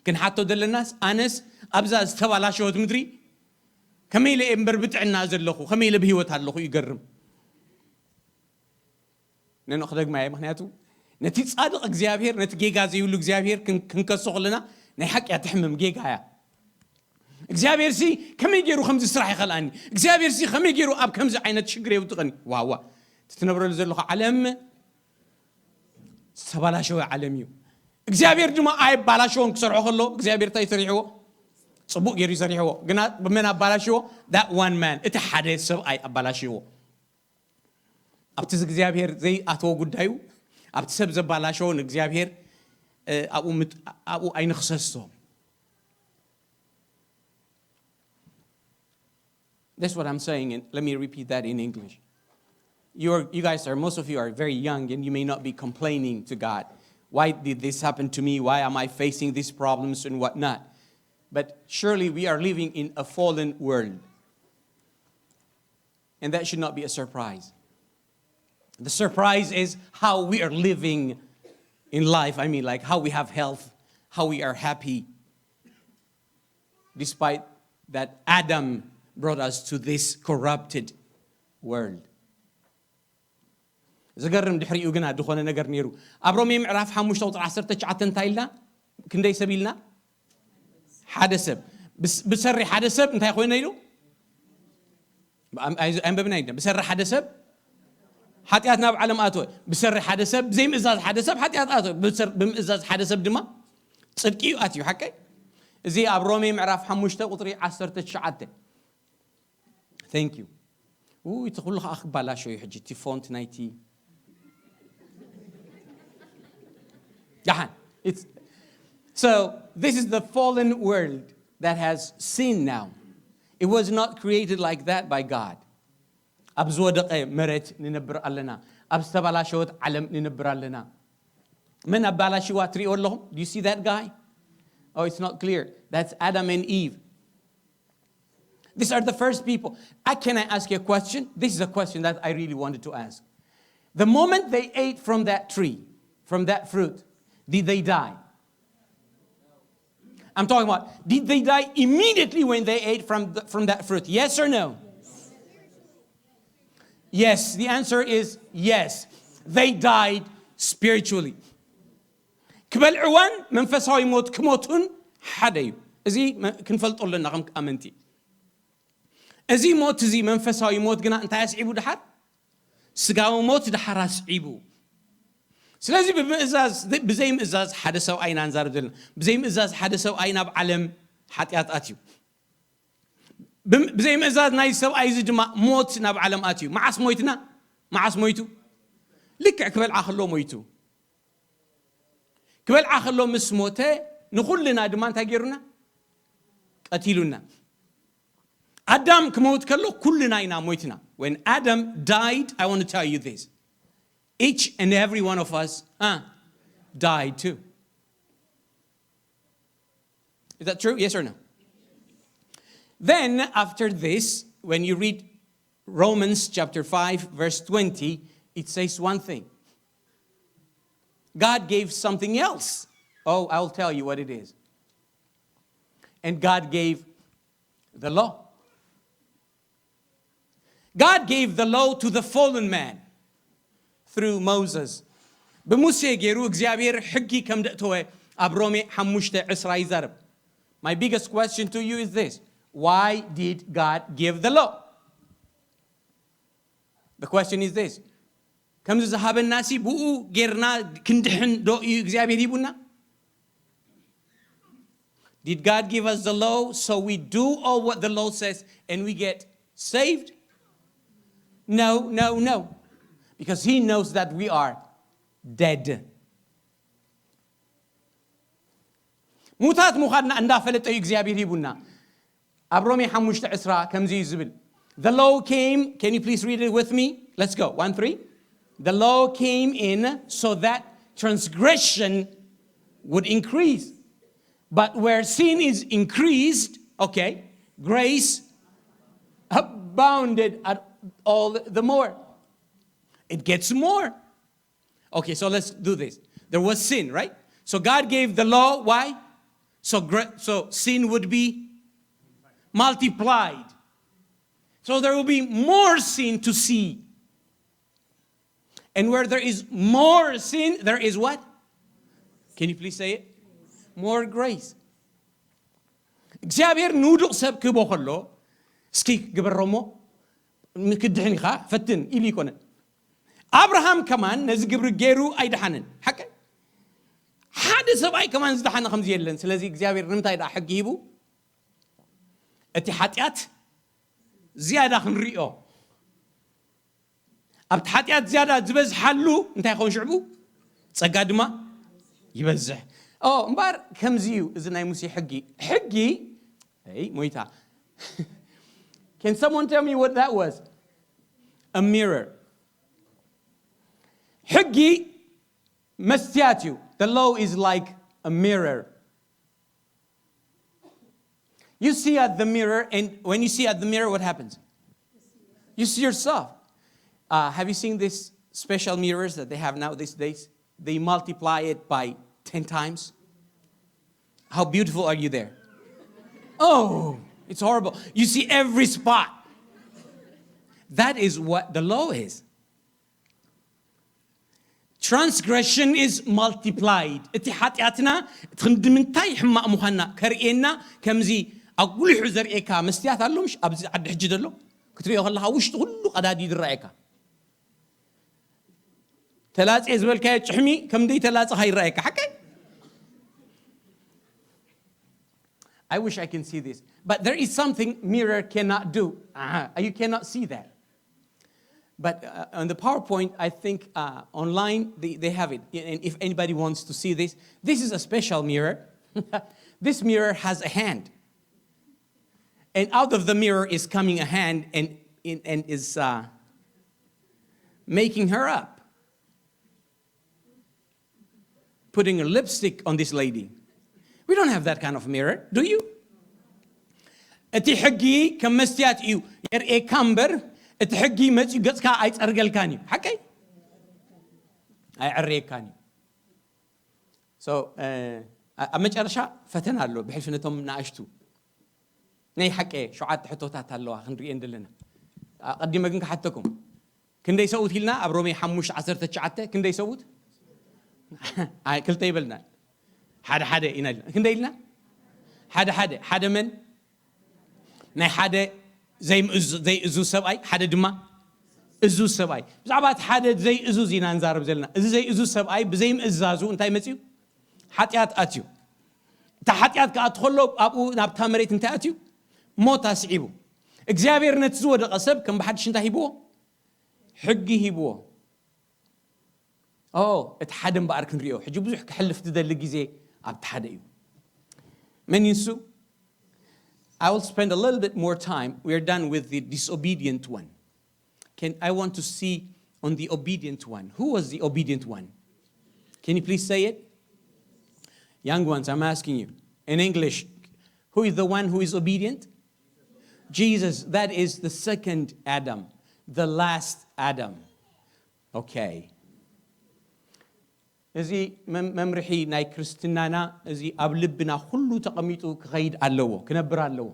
كن حتى دل الناس أنس أبزا استوى شوت مدري كميل إمبر بتعنا زلخو كميل بهوت هاللخو يقرم نحن خدق معي مخنياتو نتيجة صادق إغزابير نتيجة جازي يقولوا إغزابير كن كسوغلنا نحكي أتحمم جيجايا إغزابير سي كم يجيرو 5 سراحي خلاني إغزابير سي كم يجيرو أب 5 عينة شجرة وتغني واو تتنبروا لزلخو علم استوى شو علميو እግዚአብሔር ድማ አይባላሽውን ክሰርዖ ከሎ እግዚአብሔር ታይ ሰሪሕዎ ጽቡቅ ገሪ ሰሪሕዎ ግና በመን አባላሽዎ that one man እቲ ሓደ ሰብኣይ አባላሽዎ ኣብቲ እግዚአብሔር ዘይ ኣተወ ጉዳዩ ኣብቲ ሰብ ዘባላሽውን እግዚአብሔር አቡ አይንخሰስቶ That's what I'm saying and let me repeat that in English you guys are most of you are very young and you may not be complaining to God Why did this happen to me? Why am I facing these problems and whatnot? But surely we are living in a fallen world. And that should not be a surprise. The surprise is how we are living in life. I mean, like how we have health, how we are happy. Despite that Adam brought us to this corrupted world. زغرم دحريو غنا دخونه ነገር نيرو ابرومي معراف 5 وطر 19 انتايلنا كندي سبيلنا حدثب بسري حدثب انتي خوينا يلو ام ببنا يد بسري حدثب حطياتنا بعالم اتو بسري حدثب زي مزاز حدثب حطيات اتو بسر بمزاز حدثب دما صدقيو اتيو حقي زي ابرومي معراف 5 وطر 19 Thank you يتقول لك اخ بلاشو يحجي تيفونت نايتي So this is the fallen world that has sin now. It was not created like that by God. أبزودق مرت ننبر لنا. أبستبالاشوت علم ننبر لنا. من أبالاشوا تري أولهم. Do you see that guy? Oh, it's not clear. That's Adam and Eve. These are the first people. Can I ask you a question? This is a question that I really wanted to ask. The moment they ate from that tree, from that fruit, did they die? I'm talking about, did they die immediately when they ate from that fruit? Yes or no? Yes, the answer is yes. They died spiritually. كبل عوان منفسه يموت كموتون حديو ازي كنفلطو لنا خم امنتي ازي موت ازي منفساوي موت غنا انت يسعيبو دحر سغاو موت دحر اسعيبو سلازي بزي مئزاز حدا سو اينا نزاردل بزي مئزاز حدا سو اينا بعالم حطيات اتيو بزي مئزاز ناي سو ايز جما موت ناب عالم اتيو معاس مويتنا معاس مويتو لك كبل عخلو مويتو كبل عخلو مس موته نخلنا دمان تاغيرنا قتيلونا ادم كموت كلو كلنا اينا مويتنا when Adam died I want to tell you this each and every one of us died too. Is that true? Yes or no? Then after this, when you read Romans chapter 5 verse 20, it says one thing. God gave something else. Oh, I'll tell you what it is. And God gave the law. God gave the law to the fallen man. Through Moses. بموسى جيرو እግዚአብሔር ሕጊ ከም ደእተወ ኣብ ሮሜ 5:10 ይዛረብ. My biggest question to you is this. Why did God give the law? The question is this. ከም ዝሃበና ሲ ብኡ ጌርና ክንድሕን ዶ እዩ እግዚአብሔር ይቡና? Did God give us the law so we do all what the law says and we get saved? No, no, no. Because he knows that we are dead. ሙታት ሙኻድና እንዳፈለጠ እግዚአብሔር ይቡና አብሮሜ 5:10 ከምዚ ይዝብል The law came, can you please read it with me? Let's go. 1-3. The law came in so that transgression would increase. But where sin is increased, okay, grace abounded at all the more. It gets more. Okay, so let's do this. There was sin, right? So God gave the law. Why? So sin would be multiplied. So there will be more sin to see. And where there is more sin, there is what? Can you please say it? More grace. እግዚአብሔር ንውዱቕ ሰብ ክቦ ከሎ እስኪ ግበሮሞ ምክድሕን ኢኻ ፈትን ኢሉ ይኮነን أبراهام كمان نزجب رجيرو أيدحنن حكى حد سبعي كمان زدحنا خمس يلن سلازي إجابير نمتى يدا حق يبو اتحاتيات زيادة خنريو أبتحاتيات زيادة زبز حلو انت يخون شعبو تسقادما يبزح مبار كم زيو إذا نايموسي حقي أي مويتا Can someone tell me what that was? A mirror. حقي مستياتيو. The law is like a mirror. You see at the mirror, and when you see at the mirror, what happens? You see yourself. Have you seen these special mirrors that they have now these days? They multiply it by 10 times. How beautiful are you there? Oh, it's horrible. You see every spot. That is what the law is. Transgression is multiplied. اتحاتنا تخندمنتاي حما مخنا كرئنا كمزي أقول حزر إيكا مستيات اللهم مش أبز عد حجد له كتري الله وش تقول قدادي درائك ثلاث إزبل كاي تحمي كم دي ثلاث هاي رأيك حكي I wish I can see this but there is something mirror cannot do you cannot see that but on the PowerPoint I think online they have it and if anybody wants to see this is a special mirror this mirror has a hand and out of the mirror is coming a hand and is making her up putting a lipstick on this lady. We don't have that kind of mirror, do you? اتحقي كمستيات يو يرئي كامبر اتحقي متي قصكا ايت ارجل كاني حكي اي عري كاني so امجرشا فتنا له بحلفنتهم ناشتو ني حكي شعات حطوتات الله خنري اندلنا قديما كنك حتكم كندا يسوت لنا ابرومي 5:19 كندا يسوت كلتا يبلنا حدا إنا كندا يلنا ሓደ መን ናይ ሓደ ዘይእዙ ሰብኣይ ሓደ ድማ እዙ ሰብኣይ ብዛዕባ ሓደ ዘይእዙ ኢና ንዛረብ ዘለና እዚ ዘይእዙ ሰብኣይ ብዘይምእዛዙ እንታይ መፅዩ ሓጢኣት ኣትዩ እታ ሓጢኣት ከኣቱ ከሎ ኣብኡ ናብታ መሬት እንታይ ኣትዩ ሞት ኣስዒቡ እግዚኣብሔር ነቲ ዝወደቐ ሰብ ከም ብሓድሽ እንታይ ሂብዎ ሕጊ ሂብዎ እቲ ሓደ እምበኣር ክንሪኦ ሕጂ ብዙሕ ክሕልፍ ትደሊ ግዜ ኣብቲ ሓደ እዩ መን ይንሱ I will spend a little bit more time. We are done with the disobedient one. I want to see on the obedient one. Who was the obedient one? Can you please say it? Young ones, I'm asking you. In English, who is the one who is obedient? Jesus. That is the second Adam. The last Adam. Okay. እዚ መምርሒ ናይ ክርስትናና እዚ ኣብ ልብና ሁሉ ተቐሚጡ ክኸይድ ኣለዎ ክነብር ኣለዎ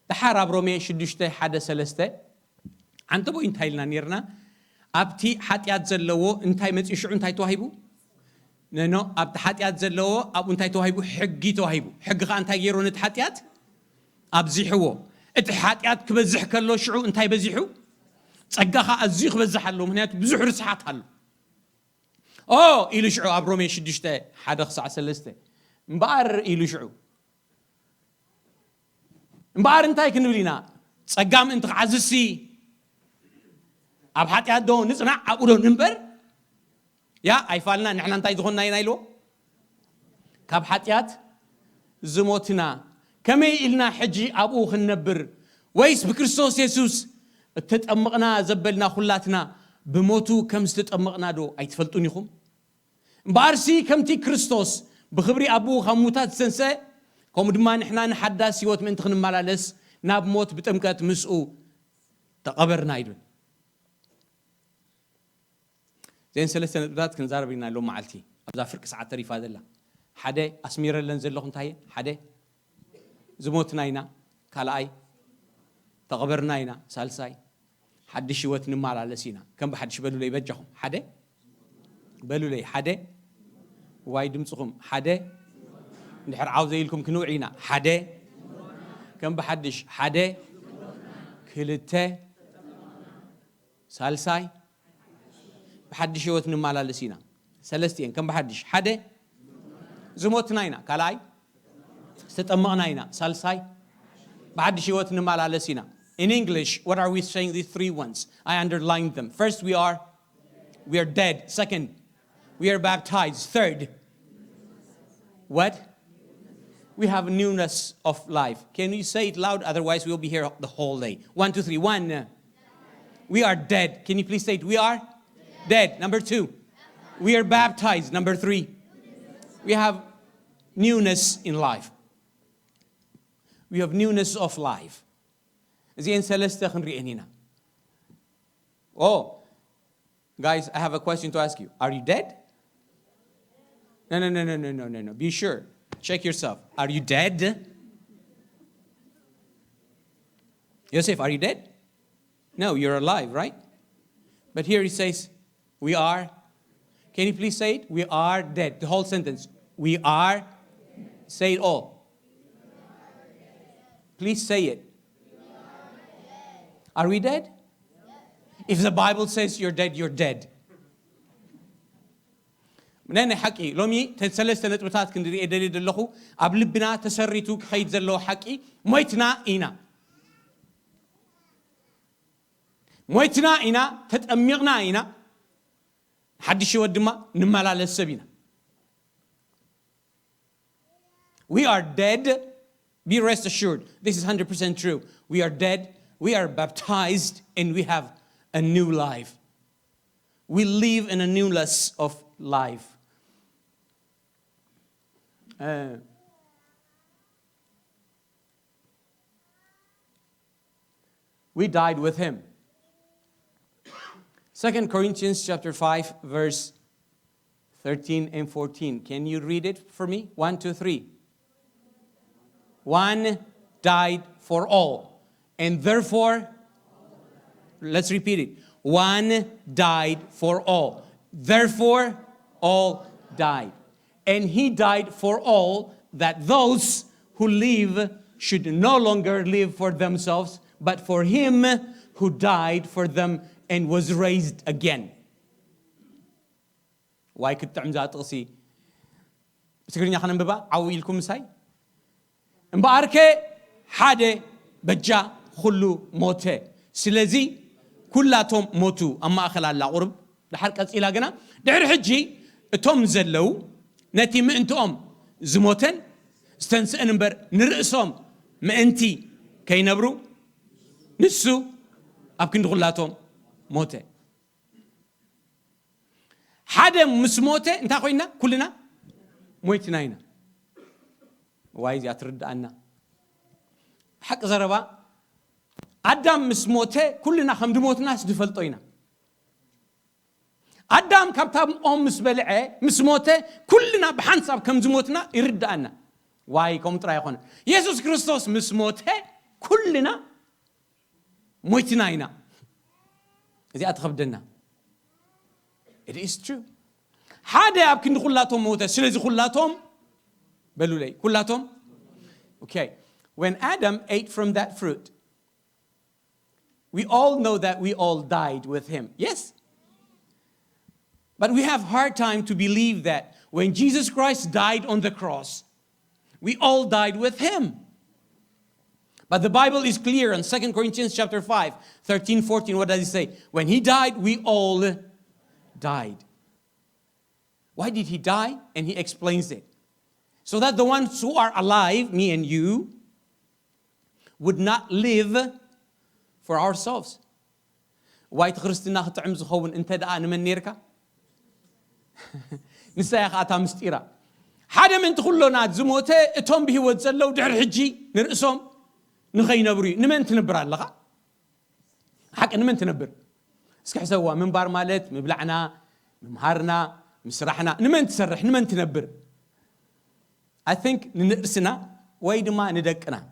ድሓር ኣብ ሮሜ 6:1-3 አንተ ቦ እንታይ ኢልና ነርና ኣብቲ ሓጢኣት ዘለዎ እንታይ መፅኡ ሽዑ እንታይ ተዋሂቡ ነኖ ኣብቲ ሓጢኣት ዘለዎ ኣብኡ እንታይ ተዋሂቡ ሕጊ ተዋሂቡ ሕጊ ኸ እንታይ ገይሩ ነቲ ሓጢኣት ኣብዚሕዎ እቲ ሓጢኣት ክበዝሕ ከሎ ሽዑ እንታይ በዚሑ ጸጋ ኸ ኣዝዩ ክበዝሕ ኣሎ ምክንያቱ ብዙሕ ርስሓት ኣሎ ኢሉ ሽዑ ኣብ ሮሜ 6:1-3 እምበኣር ኢሉ ሽዑ እምበኣር እንታይ ክንብል ኢና ጸጋ ምእንቲ ክዓዝሲ ኣብ ሓጢኣት ዶ ንጽናዕ ኣብኡ ዶ ንንበር ያ ኣይፋልና ንሕና እንታይ ዝኾንና ኢና ኢልዎ ካብ ሓጢኣት ዝሞትና ከመይ ኢልና ሕጂ ኣብኡ ክንነብር ወይስ ብክርስቶስ ኢየሱስ እተጠመቕና ዘበልና ኩላትና ብሞቱ ከም ዝተጠመቕና ዶ ኣይትፈልጡን ኢኹም እምበኣርሲ ከምቲ ክርስቶስ ብኽብሪ ኣቡኡ ካብ ሙታት ዝተንስአ ከምኡ ድማ ንሕና ንሓዳስ ህይወት ምእንቲ ክንመላለስ ናብ ሞት ብጥምቀት ምስኡ ተቐበርና ይብል ዘን ሰለስተ ነጥብታት ክንዛረብ ኢና ሎም መዓልቲ ኣብዛ ፍርቂ ሰዓት ተሪፋ ዘላ ሓደ ኣስሚረለን ዘለኹ እንታይ ሓደ ዝሞትና ኢና ካልኣይ ተቐበርና ኢና ሳልሳይ ሓድሽ ህይወት ንመላለስ ኢና ከም ብሓድሽ በሉለይ በጃኹም ሓደ በሉለይ ሓደ ዋይ ድምፅኹም ሓደ እንድሕር ዓው ዘይልኩም ክንውዕ ኢና ሓደ ከም ብሓድሽ ሓደ ክልተ ሳልሳይ ብሓድሽ ህይወት ንመላለስ ኢና ሰለስቲአን ከም ብሓድሽ ሓደ ዝሞትና ኢና ካልኣይ ዝተጠመቕና ኢና ሳልሳይ ብሓድሽ ህይወት ንመላለስ ኢና In English, what are we saying, these three ones? I underlined them. First, we are dead. Second, we are baptized. Third, what? We have newness of life. Can you say it loud? Otherwise, we'll be here the whole day. 1, 2, 3. 1, we are dead. Can you please say it? We are dead. Number 2, we are baptized. Number 3, we have newness in life. We have newness of life. زين سلسته خنرينينا. Guys, I have a question to ask you. Are you dead? No. Be sure. Check yourself. Are you dead? Yosef, are you dead? No, you're alive, right? But here he says, we are. Can you please say it? We are dead. The whole sentence. We are. Say it all. Please say it. Are we dead? Yes. If the Bible says you're dead, you're dead. منين حكي لومي تسلسل نتبتات كندري إدلي دلخو قبل بنا تسريتو خيد زلو حكي مويتنا إنا تتأميغنا إنا حدش يودما نمالا للسبينا. We are dead. Be rest assured. This is 100% true. We are dead. We are baptized and we have a new life. We live in a newness of life. We died with him. 2 Corinthians chapter 5 verse 13 and 14. Can you read it for me? 1, 2, 3. One died for all. And therefore, let's repeat it. One died for all. Therefore, all died. And he died for all, that those who live should no longer live for themselves, but for him who died for them and was raised again. Why could تعمل أطقسي؟ بتقولين خلنا نببا عويلكم ساي. مباركة حدا بجا خلو موته. سلزي كلاتهم موتوا أما أخلا الله قرب لحركة أسئلة جنا. دعر حجي توم زلوا نتي ما أنتم زموتن استنس أنبر نرأسهم ما أنتي كي نبرو نسو أبكن دخلاتهم موته. حدا مسموته أنت أخوينا كلنا مويتنا هنا. وايز يترد عنا. حق زربا أدم مسموته كلنا خمد موت ناس دفلطينا. أدم كابتن مسبلعه مسموته كلنا بحنسب كم زموتنا يرد عنا. واي كم ترى يخون. يسوع كريستوس مسموته كلنا مويتنا هنا. إذا أتخبدنا. It is true. حدا أبكن خلاتهم موته سلزي خلاتهم بلولي كلاتهم. Okay. When Adam ate from that fruit, we all know that we all died with him. Yes? But we have hard time to believe that when Jesus Christ died on the cross, we all died with him. But the Bible is clear in 2 Corinthians chapter 5, 13, 14. What does it say? When he died, we all died. Why did he die? And he explains it. So that the ones who are alive, me and you, would not live for ourselves. Why تخرستنا خطعم زخون انت دقا نمن نيركا نسايا خاطا مستيرا حدا من تخلونا زموته اتهم به وتزلو دعر حجي نرقصهم نخي نبري نمن تنبر اللغة حق نمن تنبر اسكح سوا من بار مالت مبلعنا ممهارنا مسرحنا نمن تسرح نمن تنبر I think نرقصنا ويدما ندقنا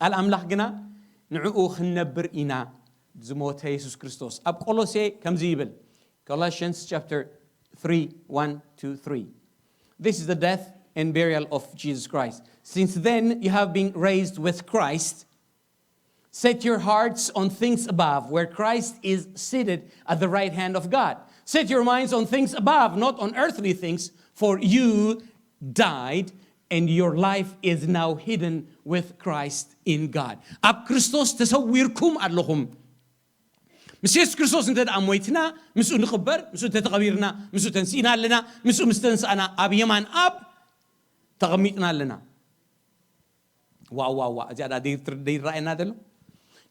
قال أملاح جنا نعو خنبر إنا زموت يسوع كريستوس أب قولوسي كم زيبل Colossians chapter 3 1 2 3 This is the death and burial of Jesus Christ. Since then you have been raised with Christ. Set your hearts on things above, where Christ is seated at the right hand of God. Set your minds on things above, not on earthly things, for you died and your life is now hidden with Christ in God. Ab Christos تسويركم علىهم. مسيس كريستوس انت أمويتنا مسؤول نخبر مسؤول تتغيرنا مسؤول تنسينا لنا مسؤول مستنسأنا أب يمان أب تغميتنا لنا. واو أجا دير رأينا دلو.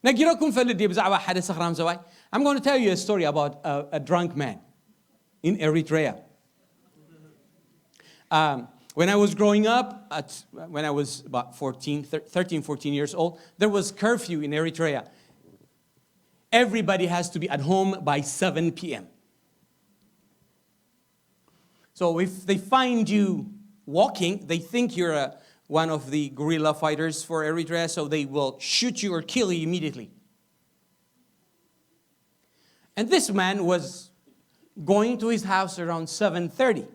نجيركم في الدي بزعوا حدث خرام زواي. I'm going to tell you a story about a drunk man in Eritrea. When I was growing up, when I was about 13, 14 years old, there was curfew in Eritrea. Everybody has to be at home by 7 p.m. So if they find you walking, they think you're one of the guerrilla fighters for Eritrea, so they will shoot you or kill you immediately. And this man was going to his house around 7:30.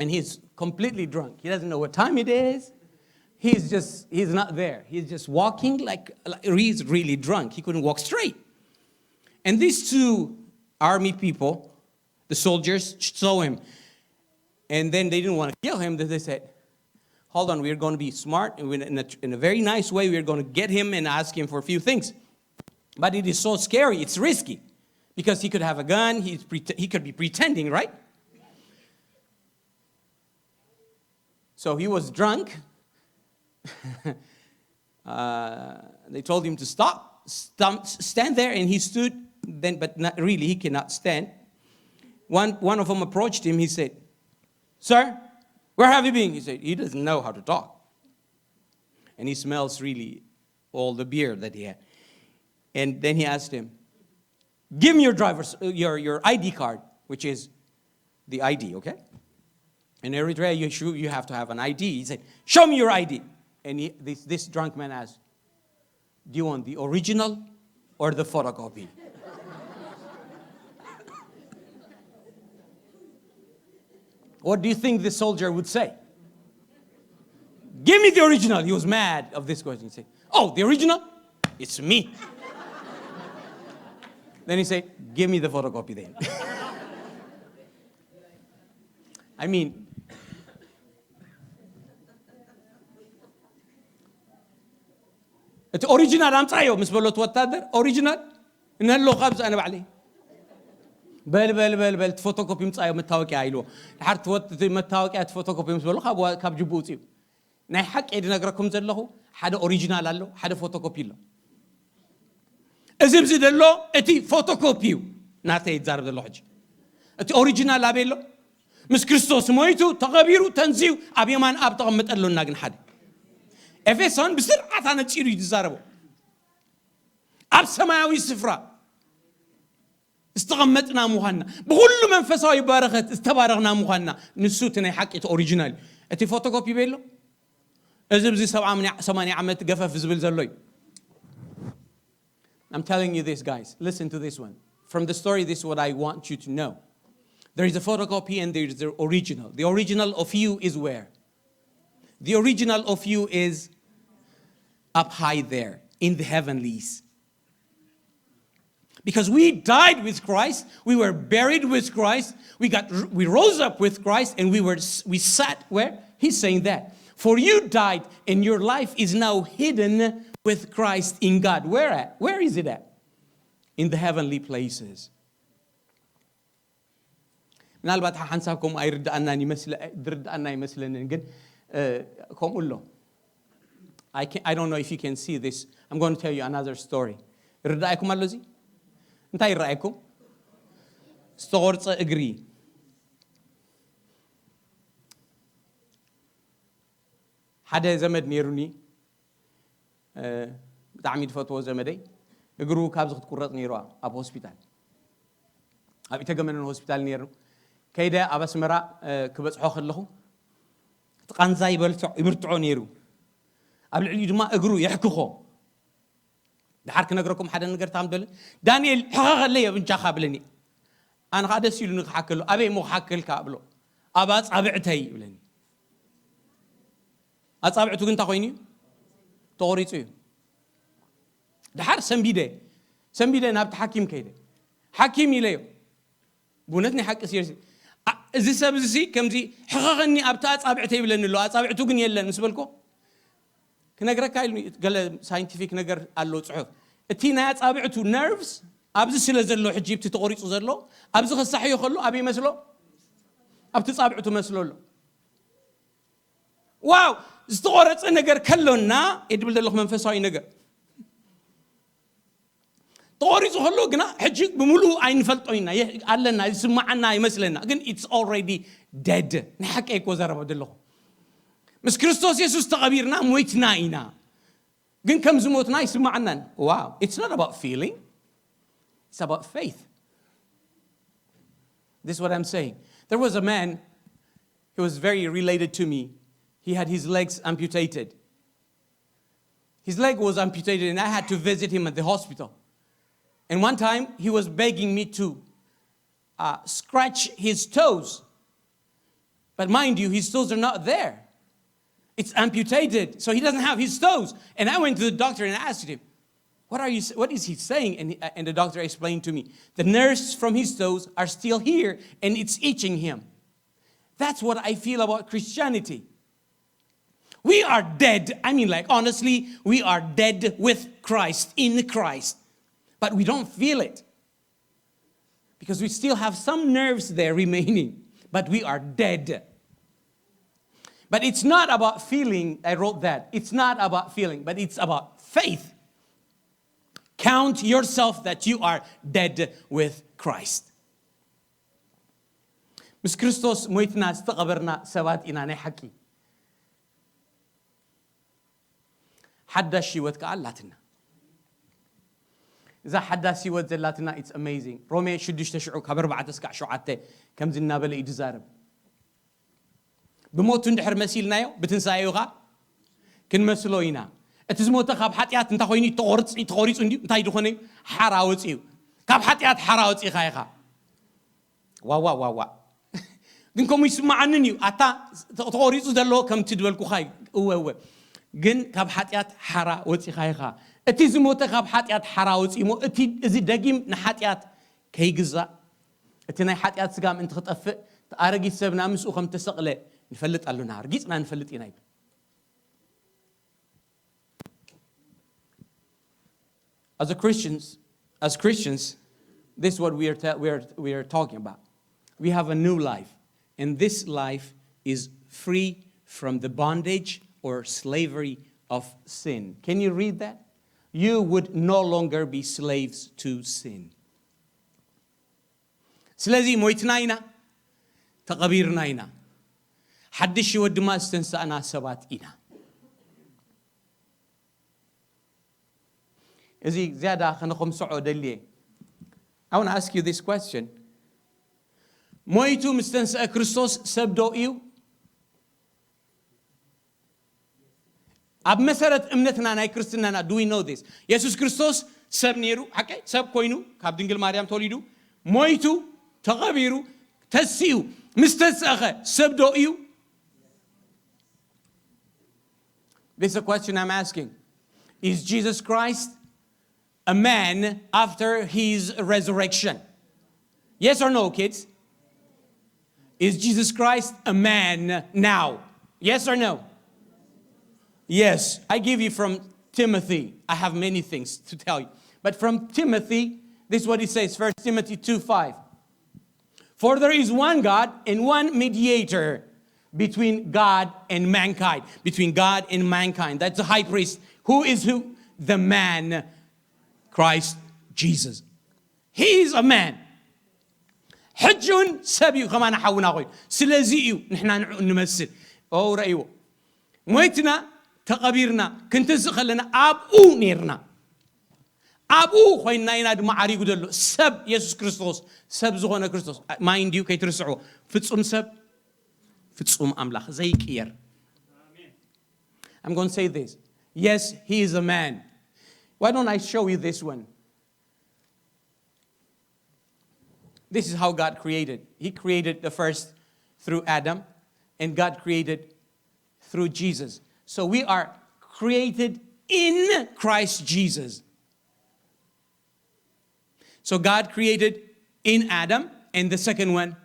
And he's completely drunk. He doesn't know what time it is. He's not there. He's just walking like he's really drunk. He couldn't walk straight. And these two army people, the soldiers, saw him. And then they didn't want to kill him. They said, hold on, we're going to be smart. And in a very nice way, we're going to get him and ask him for a few things. But it is so scary. It's risky. Because he could have a gun. He could be pretending, right? So he was drunk. They told him to stand there, and he stood. But not really, he cannot stand. One of them approached him. He said, "Sir, where have you been?" He said he doesn't know how to talk, and he smells really all the beer that he had. And then he asked him, "Give me your ID card," which is the ID, okay? In Eritrea, you have to have an ID. He said, "Show me your ID." And this drunk man asked, "Do you want the original or the photocopy?" What do you think the soldier would say? Give me the original. He was mad of this question. He said, oh, the original? It's me. Then he said, give me the photocopy then. I mean, it's original. I'm trying. Miss Bolot, what other original? إن هاللو خبز أنا بعلي. بل photocopy متسايو متاوك عيلو. حرت وات متاوك عت photocopy مس بلو خاب جبوتي. ناي حق عيد نقرأكم زلله. حدا original له. حدا photocopy له. إذا بزيد له أتي photocopy. ناتي يتزارب له حج. أتي original لابيله. مس كريستوس مويتو تغبيرو تنزيو أبي مان أب تغمت له ناقن حدا. إفسون بسرعة أنا تشيرو يتزاربو. أب سماوي سفرة. استغمتنا مهنا بكل منفسه بارخت استبارغنا مهنا نسوتنا حقيت اوريجينال اتي فوتوكوبي بيلو ازبزي 8 عمت قفف زبل زلوي. I'm telling you this, guys. Listen to this one. From the story, this is what I want you to know. There is a photocopy and there is the original. The original of you is where? The original of you is up high there in the heavenlies. Because we died with Christ, we were buried with Christ, we rose up with Christ, and we sat where? He's saying that. For you died, and your life is now hidden with Christ in God. Where at? Where is it at? In the heavenly places. ምናልባት ሓንሳብኩም አይርዳእናን ይመስለን ግን ከምኡሎ I don't know if you can see this. I'm going to tell you another story. ይርዳእኩም ኣሎ እዚ እንታይ ይራኣይኩም? ዝተቆርፀ እግሪ ሓደ ዘመድ ነይሩኒ ብጣዕሚ ድፈትዎ ዘመደይ እግሩ ካብዚ ክትቁረፅ ነይሩ ኣብ ሆስፒታል ኣብ ኢተገመነን ሆስፒታል ነይሩ ከይደ ኣብ ኣስመራ ክበፅሖ ከለኹ ተቃንዛ ይብርትዖ ነይሩ ኣብ ልዕሊኡ ድማ እግሩ ይሕክኾ دحر كنقرأكم حدا نقرأ تعمل دانيال حقق لي بنجا قبلني أنا قاعد أسيل نحكله أبي مو حكل كابلو أباس أبعتهي بلني أصابعته كنت أخويني توريتي دحر سنبيده نابت حكيم كيده حكيم يليو بونتني حق سيرسي إذا سبزي كم زي حققني أبتاس أبعتهي بلني لو أصابعته كن يلا نسبلكو كنقرأ كايلني قال ساينتيفيك نقر قالوا صحف التينا أصابعته نيرفز أبز سلزلو حجيب تتقريص زلو أبز خصحي يخلو أبي مسلو أبتصابعته مسلو له واو استقرت نقر كلنا يدبل له منفساي نقر تقريص خلو قنا حجيب بملو عين فلطوينا قالنا يسمعنا يمسلنا لكن it's already dead نحكي إيكو زربو دلو مس كريستوس يسوع تغبيرنا مويتنا إنا جن كم زموتنا يسمعنا wow it's not about feeling it's about faith. This is what I'm saying. There was a man he was very related to me. He had his legs amputated. His leg was amputated and I had to visit him at the hospital. And one time he was begging me to scratch his toes. But mind you, his toes are not there. It's amputated, so he doesn't have his toes. And I went to the doctor and asked him, what is he saying? And the doctor explained to me, the nerves from his toes are still here and it's itching him. That's what I feel about Christianity. We are dead. I mean, like, honestly, we are dead with Christ, in Christ. But we don't feel it. Because we still have some nerves there remaining. But we are dead. But it's not about feeling, I wrote that. It's not about feeling, but it's about faith. Count yourself that you are dead with Christ. مس كريستوس مويتنا استقبرنا سبات إنا نحكي. حدا شيوت كعلاتنا. إذا حدا شيوت زلاتنا it's amazing. رومي شدش تشعو كبر بعد تسكع شعاته كم زلنا بلا يتزارب. بموت ندحر مسيلنا يو بتنسايوغا كن مسلوينا اتزموت خاب حطيات انت خويني تقوريص اندي انت يدخوني حراوصيو كاب حطيات حراوصي خايخا وا ግን ከምኡ ይስማዓንን እዩ ኣታ ተቆሪፁ ዘሎ ከም ትድበልኩኻ እወ ግን ካብ ሓጢኣት ሓራ ወፂኻ ኢኻ እቲ ዝሞተ ካብ ሓጢኣት ሓራ ወፂሞ እቲ እዚ ደጊም ንሓጢኣት ከይግዛእ እቲ ናይ ሓጢኣት ስጋ ምእንቲ ክጠፍእ ኣረጊት ሰብና ምስኡ ከም ተሰቕለ ንፈልጥ ኣለና ርጊፅና ንፈልጥ ኢና ይብል As Christians, this is what we are talking about. We have a new life, and this life is free from the bondage or slavery of sin. Can you read that? You would no longer be slaves to sin. ስለዚህ ሞይትና ኢና ተቐቢርና ኢና ሓድሽ ህይወት ድማ ዝተንሳእና ሰባት ኢና እዚ ዝያዳ ከነኸምስዖ ደልየ I want to ask you this question. ሞይቱ ምስ ተንስአ ክርስቶስ ሰብ ዶ እዩ ኣብ መሰረት እምነትና ናይ ክርስትናና do we know this ኢየሱስ ክርስቶስ ሰብ ነይሩ ሓቀ ሰብ ኮይኑ ካብ ድንግል ማርያም ተወሊዱ ሞይቱ ተቐቢሩ ተሲኡ ምስ ተንስአኸ ሰብ ዶ እዩ This is a question I'm asking. Is Jesus Christ a man after his resurrection? Yes or no, kids? Is Jesus Christ a man now? Yes or no? Yes. I give you from Timothy. I have many things to tell you. But from Timothy, this is what he says, 1 Timothy 2:5. For there is one God and one mediator between God and mankind. Between God and mankind. That's the high priest. Who is who? The man, Christ Jesus. He is a man. حجون سبيو كمان حاونا قوي سلازيو نحنا نمثل أو رأيو مويتنا تقبيرنا كنت زخلنا أبو نيرنا أبو خوينا يناد معاريق دلو سب يسوع كريستوس سب زغنا كريستوس ما ينديو كي ترسعو فتسوم سب فتسوم أملاخ زي كير I'm going to say this. Yes, he is a man. Why don't I show you this one? This is how God created. He created the first through Adam, and God created through Jesus. So we are created in Christ Jesus. So God created in Adam, and the second one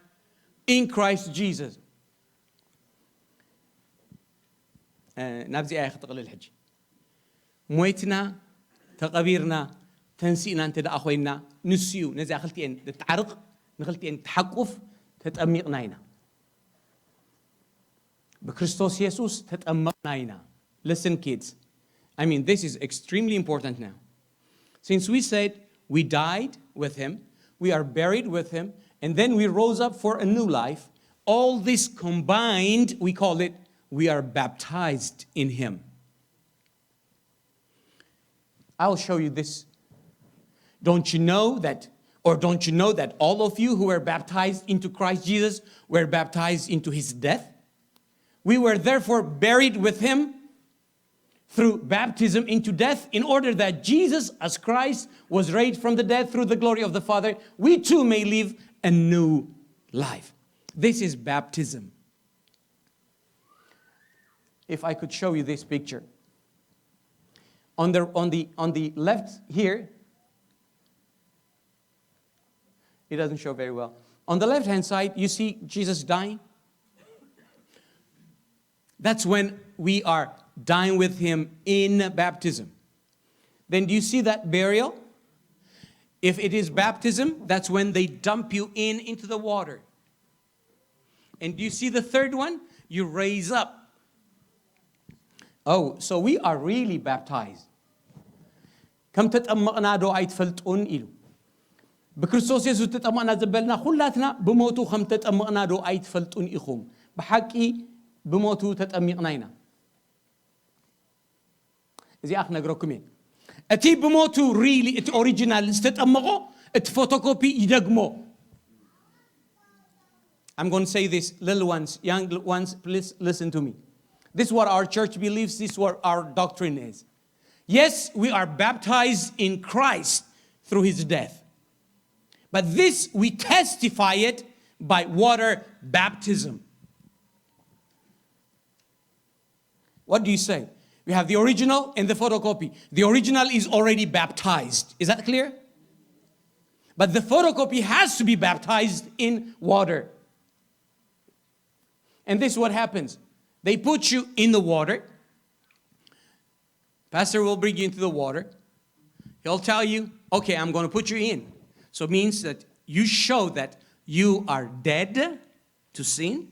in Christ Jesus. نبزي آية تقل الحج. مويتنا تقبيرنا تنسينا أنت دا أخوينا نسيو نزي أخلتين تتعرق نخلتين تحقف تتأمقناينا بكريستوس يسوس تتأمقناينا. Listen kids, I mean this is extremely important now. Since we said we died with him, we are buried with him, and then we rose up for a new life, all this combined, we call it, we are baptized in him. I'll show you this. Don't you know that all of you who were baptized into Christ Jesus were baptized into his death? We were therefore buried with him through baptism into death, in order that Jesus, as Christ, was raised from the dead through the glory of the Father, we too may live a new life. This is baptism. If I could show you this picture. On the left here, it doesn't show very well. On the left-hand side, you see Jesus dying. That's when we are dying with him in baptism. Then do you see that burial? If it is baptism, that's when they dump you into the water. And do you see the third one? You raise up. Oh, so we are really baptized. كم تتأمقنا دو عيد فلتون إلو بكريستوس يسوع تتأمقنا زبلنا خلاتنا بموتو خم تتأمقنا دو عيد فلتون إخوم بحقي بموتو تتأمقناينا إذا أخنا جروكمين أتي بموتو really it original تتأمقو it photocopy يدقمو. I'm going to say this, little ones, young ones, please listen to me. This is what our church believes. This is what our doctrine is. Yes, we are baptized in Christ through his death. But this, we testify it by water baptism. What do you say? We have the original and the photocopy. The original is already baptized. Is that clear? But the photocopy has to be baptized in water. And this is what happens. They put you in the water. Pastor will bring you into the water. He'll tell you, okay, I'm going to put you in. So it means that you show that you are dead to sin.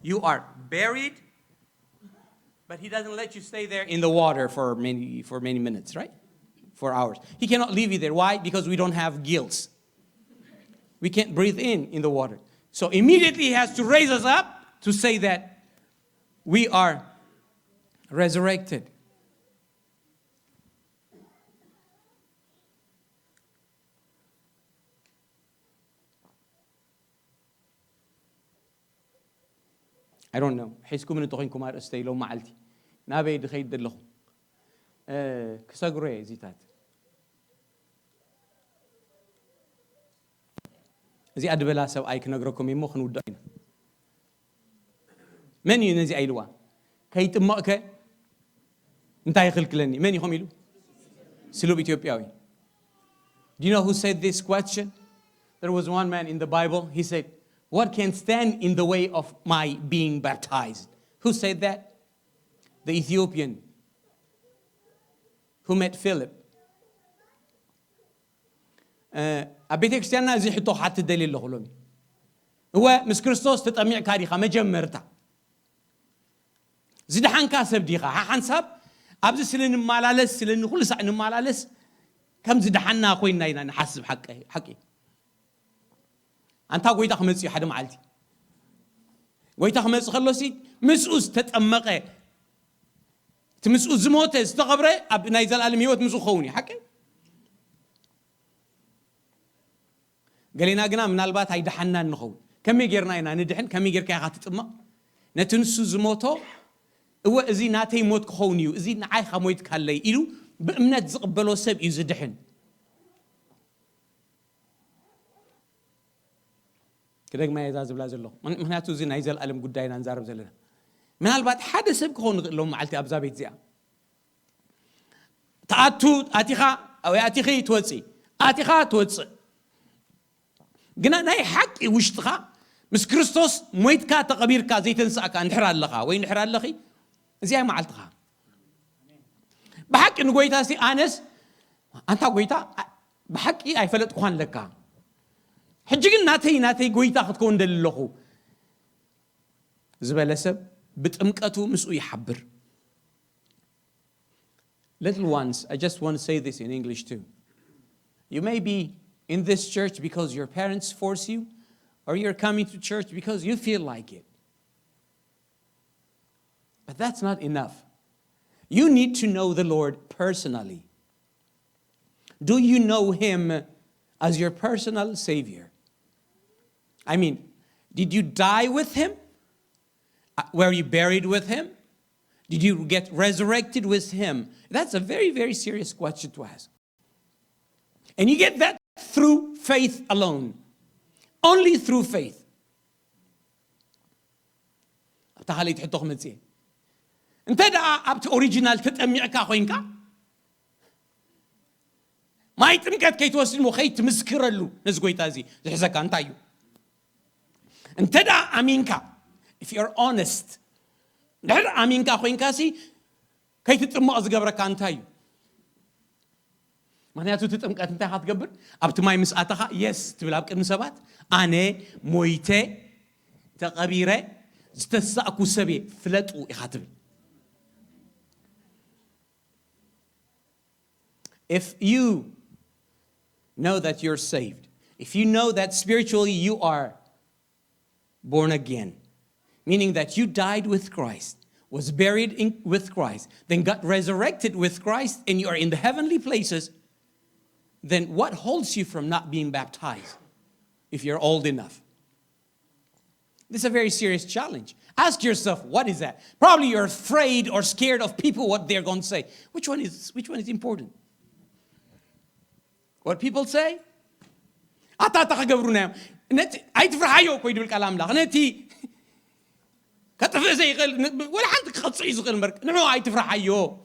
You are buried. But he doesn't let you stay there in the water for many minutes, right? For hours. He cannot leave you there. Why? Because we don't have gills. We can't breathe in the water. So immediately he has to raise us up to say that we are resurrected. I don't know. حيسكم من تخين كمار استيلو معلتي. نابي دخيد دلهم. كساقري زيتات. زي أدبلا سبأي كنقركم يمو خنودين. من ينزي أيلوا؟ كيت ماك. انتهي خلق لني. من يخميلو؟ سلوب إثيوبياوي. Do you know who said this question? There was one man in the Bible. He said, "What can stand in the way of my being baptized?" Who said that? The Ethiopian who met Philip. أبيتك استنى زي حطوا حتى الدليل لغلومي. هو مس كريستوس تطمع كاريخا مجمرتا. زي دحان كاسب ديخا حنسب أبز سلين مالالس سلين كل ساعة مالالس كم زي دحنا خوينا ينا نحسب حقي. أنت قويت أخمسي حدا معلتي. قويت أخمس خلصي مسؤوس تتأمقه. تمسؤوس زموته استقبره أب نايزل العالم يوت مسؤول خوني حكي. قالينا قنا من البات هيدا حنا نخون. كم يجرنا هنا ندحن كم يجر كي أخذ تتأمق. نتنسو زموته هو إذا ناتي موت خونيو إذا نعاي خمويت كهاللي إلو بأمنة زقبلو سب يزدحن. كده ما يزاز بلا زلوا من هاتو زين عايزل ألم قداينا نزارب زلنا من هالبعد حد سبك هون لهم معلتي أبزا بيت زيا تأتو أتيخا أو أتيخي توتسي أتيخا توتس قلنا ناي حق وشتخا مس كريستوس مويتكا تقبيركا زي تنسأك نحرا لخا وين نحرا لخي زي معلتخا بحق إنه قويتا سي آنس أنت قويتا بحقي أي فلت قوان لكا حجيجن ناتي قويتا خدكون دللخو زبالسب بتأمكتو مسؤول يحبر. Little ones, I just want to say this in English too. You may be in this church because your parents force you, or you're coming to church because you feel like it. But that's not enough. You need to know the Lord personally. Do you know Him as your personal Savior? I mean, did you die with Him? Were you buried with Him? Did you get resurrected with Him? That's a very, very serious question to ask. And you get that through faith alone. Only through faith. تخلي تحطه خمسين. أنت دا أبت أوريجينال تتأميعك أخوينك. ما يتمكن كي توصل مخي تمسكر له نزقوي تازي زحزك أنتايو. أنت دا أمينك. If you're honest. نحر أمينك أخوينك سي كي تتأمع أزقبرك أنتايو. معناته تتأمك أنت هتقبر أبت ما يمس أتها يس تبلابك النسبات أنا مويته تقبيره استسأكو سبي فلتو إخاتبي. If you know that you're saved, if you know that spiritually you are born again, meaning that you died with Christ, was buried with Christ, then got resurrected with Christ, and you are in the heavenly places, then what holds you from not being baptized if you're old enough? This is a very serious challenge. Ask yourself, what is that? Probably you're afraid or scared of people, what they're going to say. Which one is important? What people say? أتا قبرنا نت أي تفرحيو كوي دول كلام لا نتي كتف زي قل ولا عندك خصيص قل مرك نحو أي تفرحيو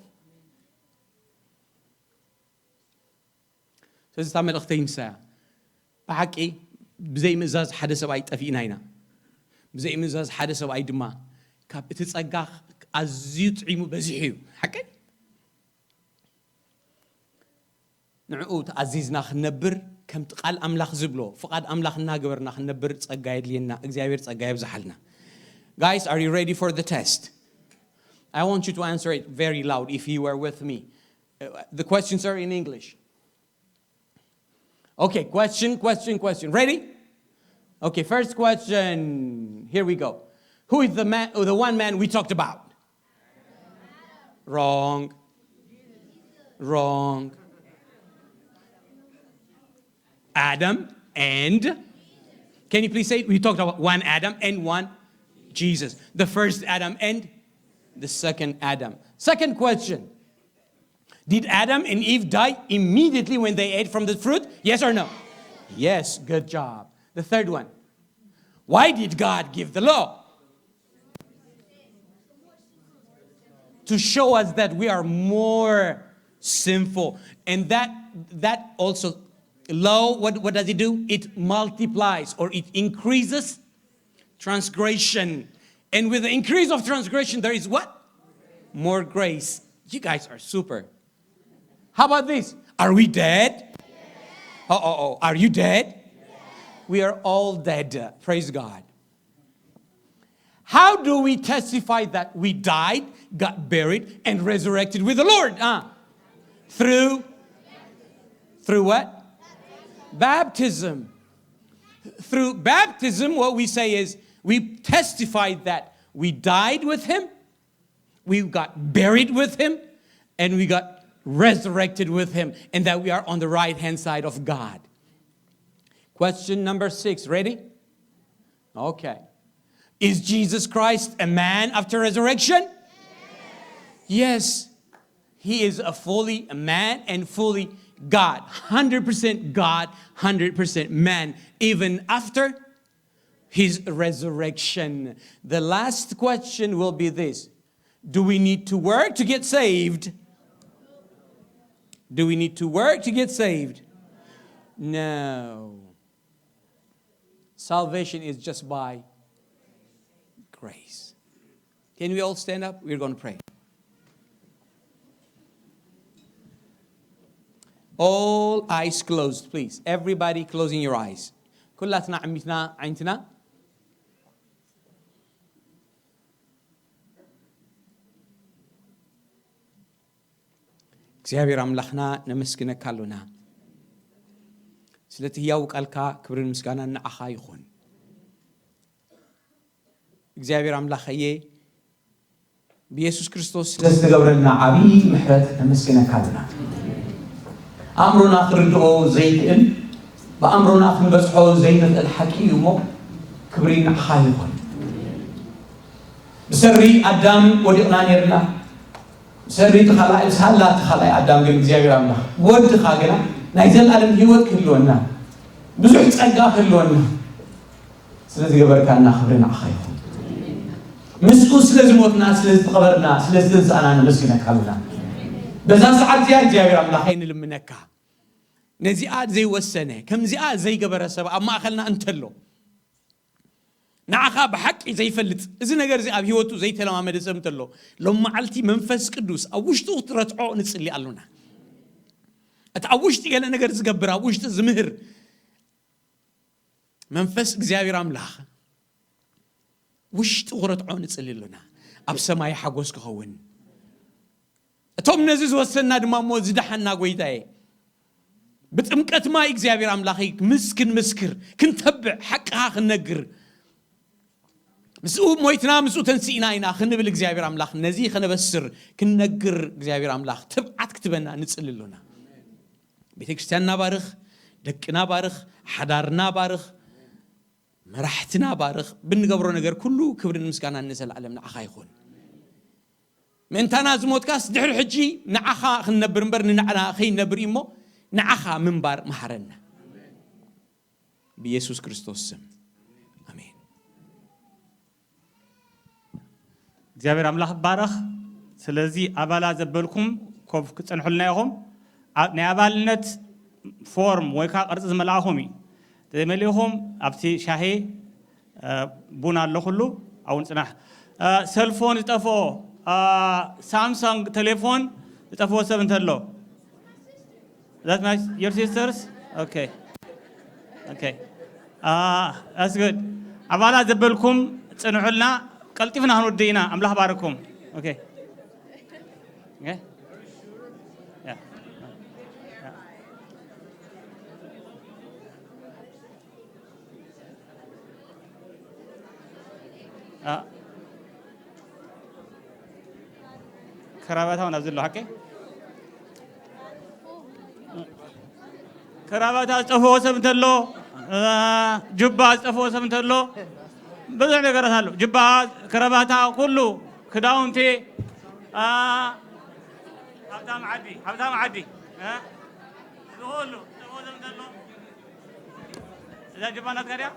سأستعمل أختين ساعة بحكي بزي مزاز حدث أو أي تفين هنا بزي مزاز حدث أو أي دماء كابتس أجاخ أزيت عيمو بزحيو حكي نعود عزيزنا خنبر كم تقال أملاخ زبلو فقد أملاخ ناقبرنا خنبر تسقايد لينا إجابير تسقايب زحلنا. Guys, are you ready for the test? I want you to answer it very loud if you are with me. The questions are in English. Okay, question. Ready? Okay, first question. Here we go. Who is the man, or the one man we talked about? Wrong. Adam and, can you please say, we talked about one Adam and one Jesus. The first Adam and the second Adam. Second question. Did Adam and Eve die immediately when they ate from the fruit? Yes or no? Yes, good job. The third one. Why did God give the law? To show us that we are more sinful. And that also, law, what does it do? It multiplies or it increases transgression. And with the increase of transgression, there is what? More grace. You guys are super. How about this? Are we dead? Yes. Are you dead? Yes. We are all dead. Praise God. How do we testify that we died, got buried, and resurrected with the Lord? Through what? Baptism. Through baptism, what we say is we testified that we died with him, we got buried with him, and we got resurrected with him, and that we are on the right-hand side of God. Question number 6. Ready? Okay. Is Jesus Christ a man after resurrection? Yes. He is a man and fully God. 100% God, 100% man, even after his resurrection. The last question will be this. Do we need to work to get saved? Do we need to work to get saved? No. Salvation is just by grace. Can we all stand up? We're going to pray. All eyes closed, please. Everybody closing your eyes. كلاتنا عمتنا عينتنا. እግዚአብሔር አምላኽና ነመስግነካ ኣለና ስለቲ ህያው ቃልካ ክብርን ምስጋና ንዓኻ ይኹን እግዚአብሔር አምላኸየ በኢየሱስ ክርስቶስ ስለዝገበረልና ዓቢ ምሕረት ነመስግነካ ኣለና ኣምሮና ክርድኦ ዘይክእል በኣምሮና ክንበጽሖ ዘይንኽእል ሓቂ እዩ እሞ ክብሪ ንዓኻ ይኹን ብሰሪ ኣዳም ወዲቕና ነርና سري تخلى سهلا تخلى عدام قال إخوة الله ود خاجنا نايزل على الهوت كلونا بزح تسقى كلونا سلسلة قبر كان خبرنا خير مسؤول سلسلة موتنا سلسلة قبرنا سلسلة أنا مسكنا كلنا بس أنا ساعات إخوة الله خين لمنكها نزيات زي والسنة كم زيات زي قبر السبع أما أخلنا أنتلو نعخا بحق زي فلت إذا نجر زي أبي هوتو زي تلام عمد سمت له لما علتي منفس قدوس أوشتو ترتعو نتصلي علونا أتأوشتي قال نجر زجبر أوشت زمهر منفس جزاير عملاخ وشتو ترتعو نتصلي لنا أبسما يحجوس كهون توم نزيز وسنا دمامو زدحنا قويتاي بتمكت ما يجزاير عملاخي مسكر كنتبع حقها خنجر مسؤول مويتنا مسؤول تنسينا إنا خلنا بالإجزاير أملاخ نزيه خلنا بسر كنا نجر إجزاير أملاخ تبعت كتبنا نتسأل لنا بتكشتنا بارخ دكنا بارخ حضرنا بارخ مرحتنا بارخ بنقبرنا نجر كله كبر المسكان النساء العالم نعخايخون من تناز موتكاس دحر حجي نعخا خلنا برنبر نعنا خي نبريمو نعخا منبر محرنا بيسوع كريستوس سم آمين እግዚአብሔር አምላክ ባረኽ ስለዚህ አባላ ዘበልኩም ኮፍ ክጽንሑልና ይኹም ናይ አባልነት ፎርም ወይ ካ ቅርጽ ዝመልአኹም ተመሊኹም ኣብቲ ሻሂ ቡና ኣሎ ሁሉ አሁን ጽናሕ ሰልፎን ዝጠፎ ሳምሰንግ ቴሌፎን ዝጠፎ ሰብ እንተሎ that my your sisters okay that's good አባላ ዘበልኩም ጽንሑልና ቀልጢፍና አንወደይና አምላክ ባረኩም okay yeah كراباتها نزل له حكي كراباتها صفو سمتلو جبا صفو سمتلو بزح ነገራት አሉ ጅባ كراباتا ሁሉ ክዳውንቴ ሀብታም ዓዲ ሁሉ صفو سمتلو እዛ ጅባ ናት ከዲያ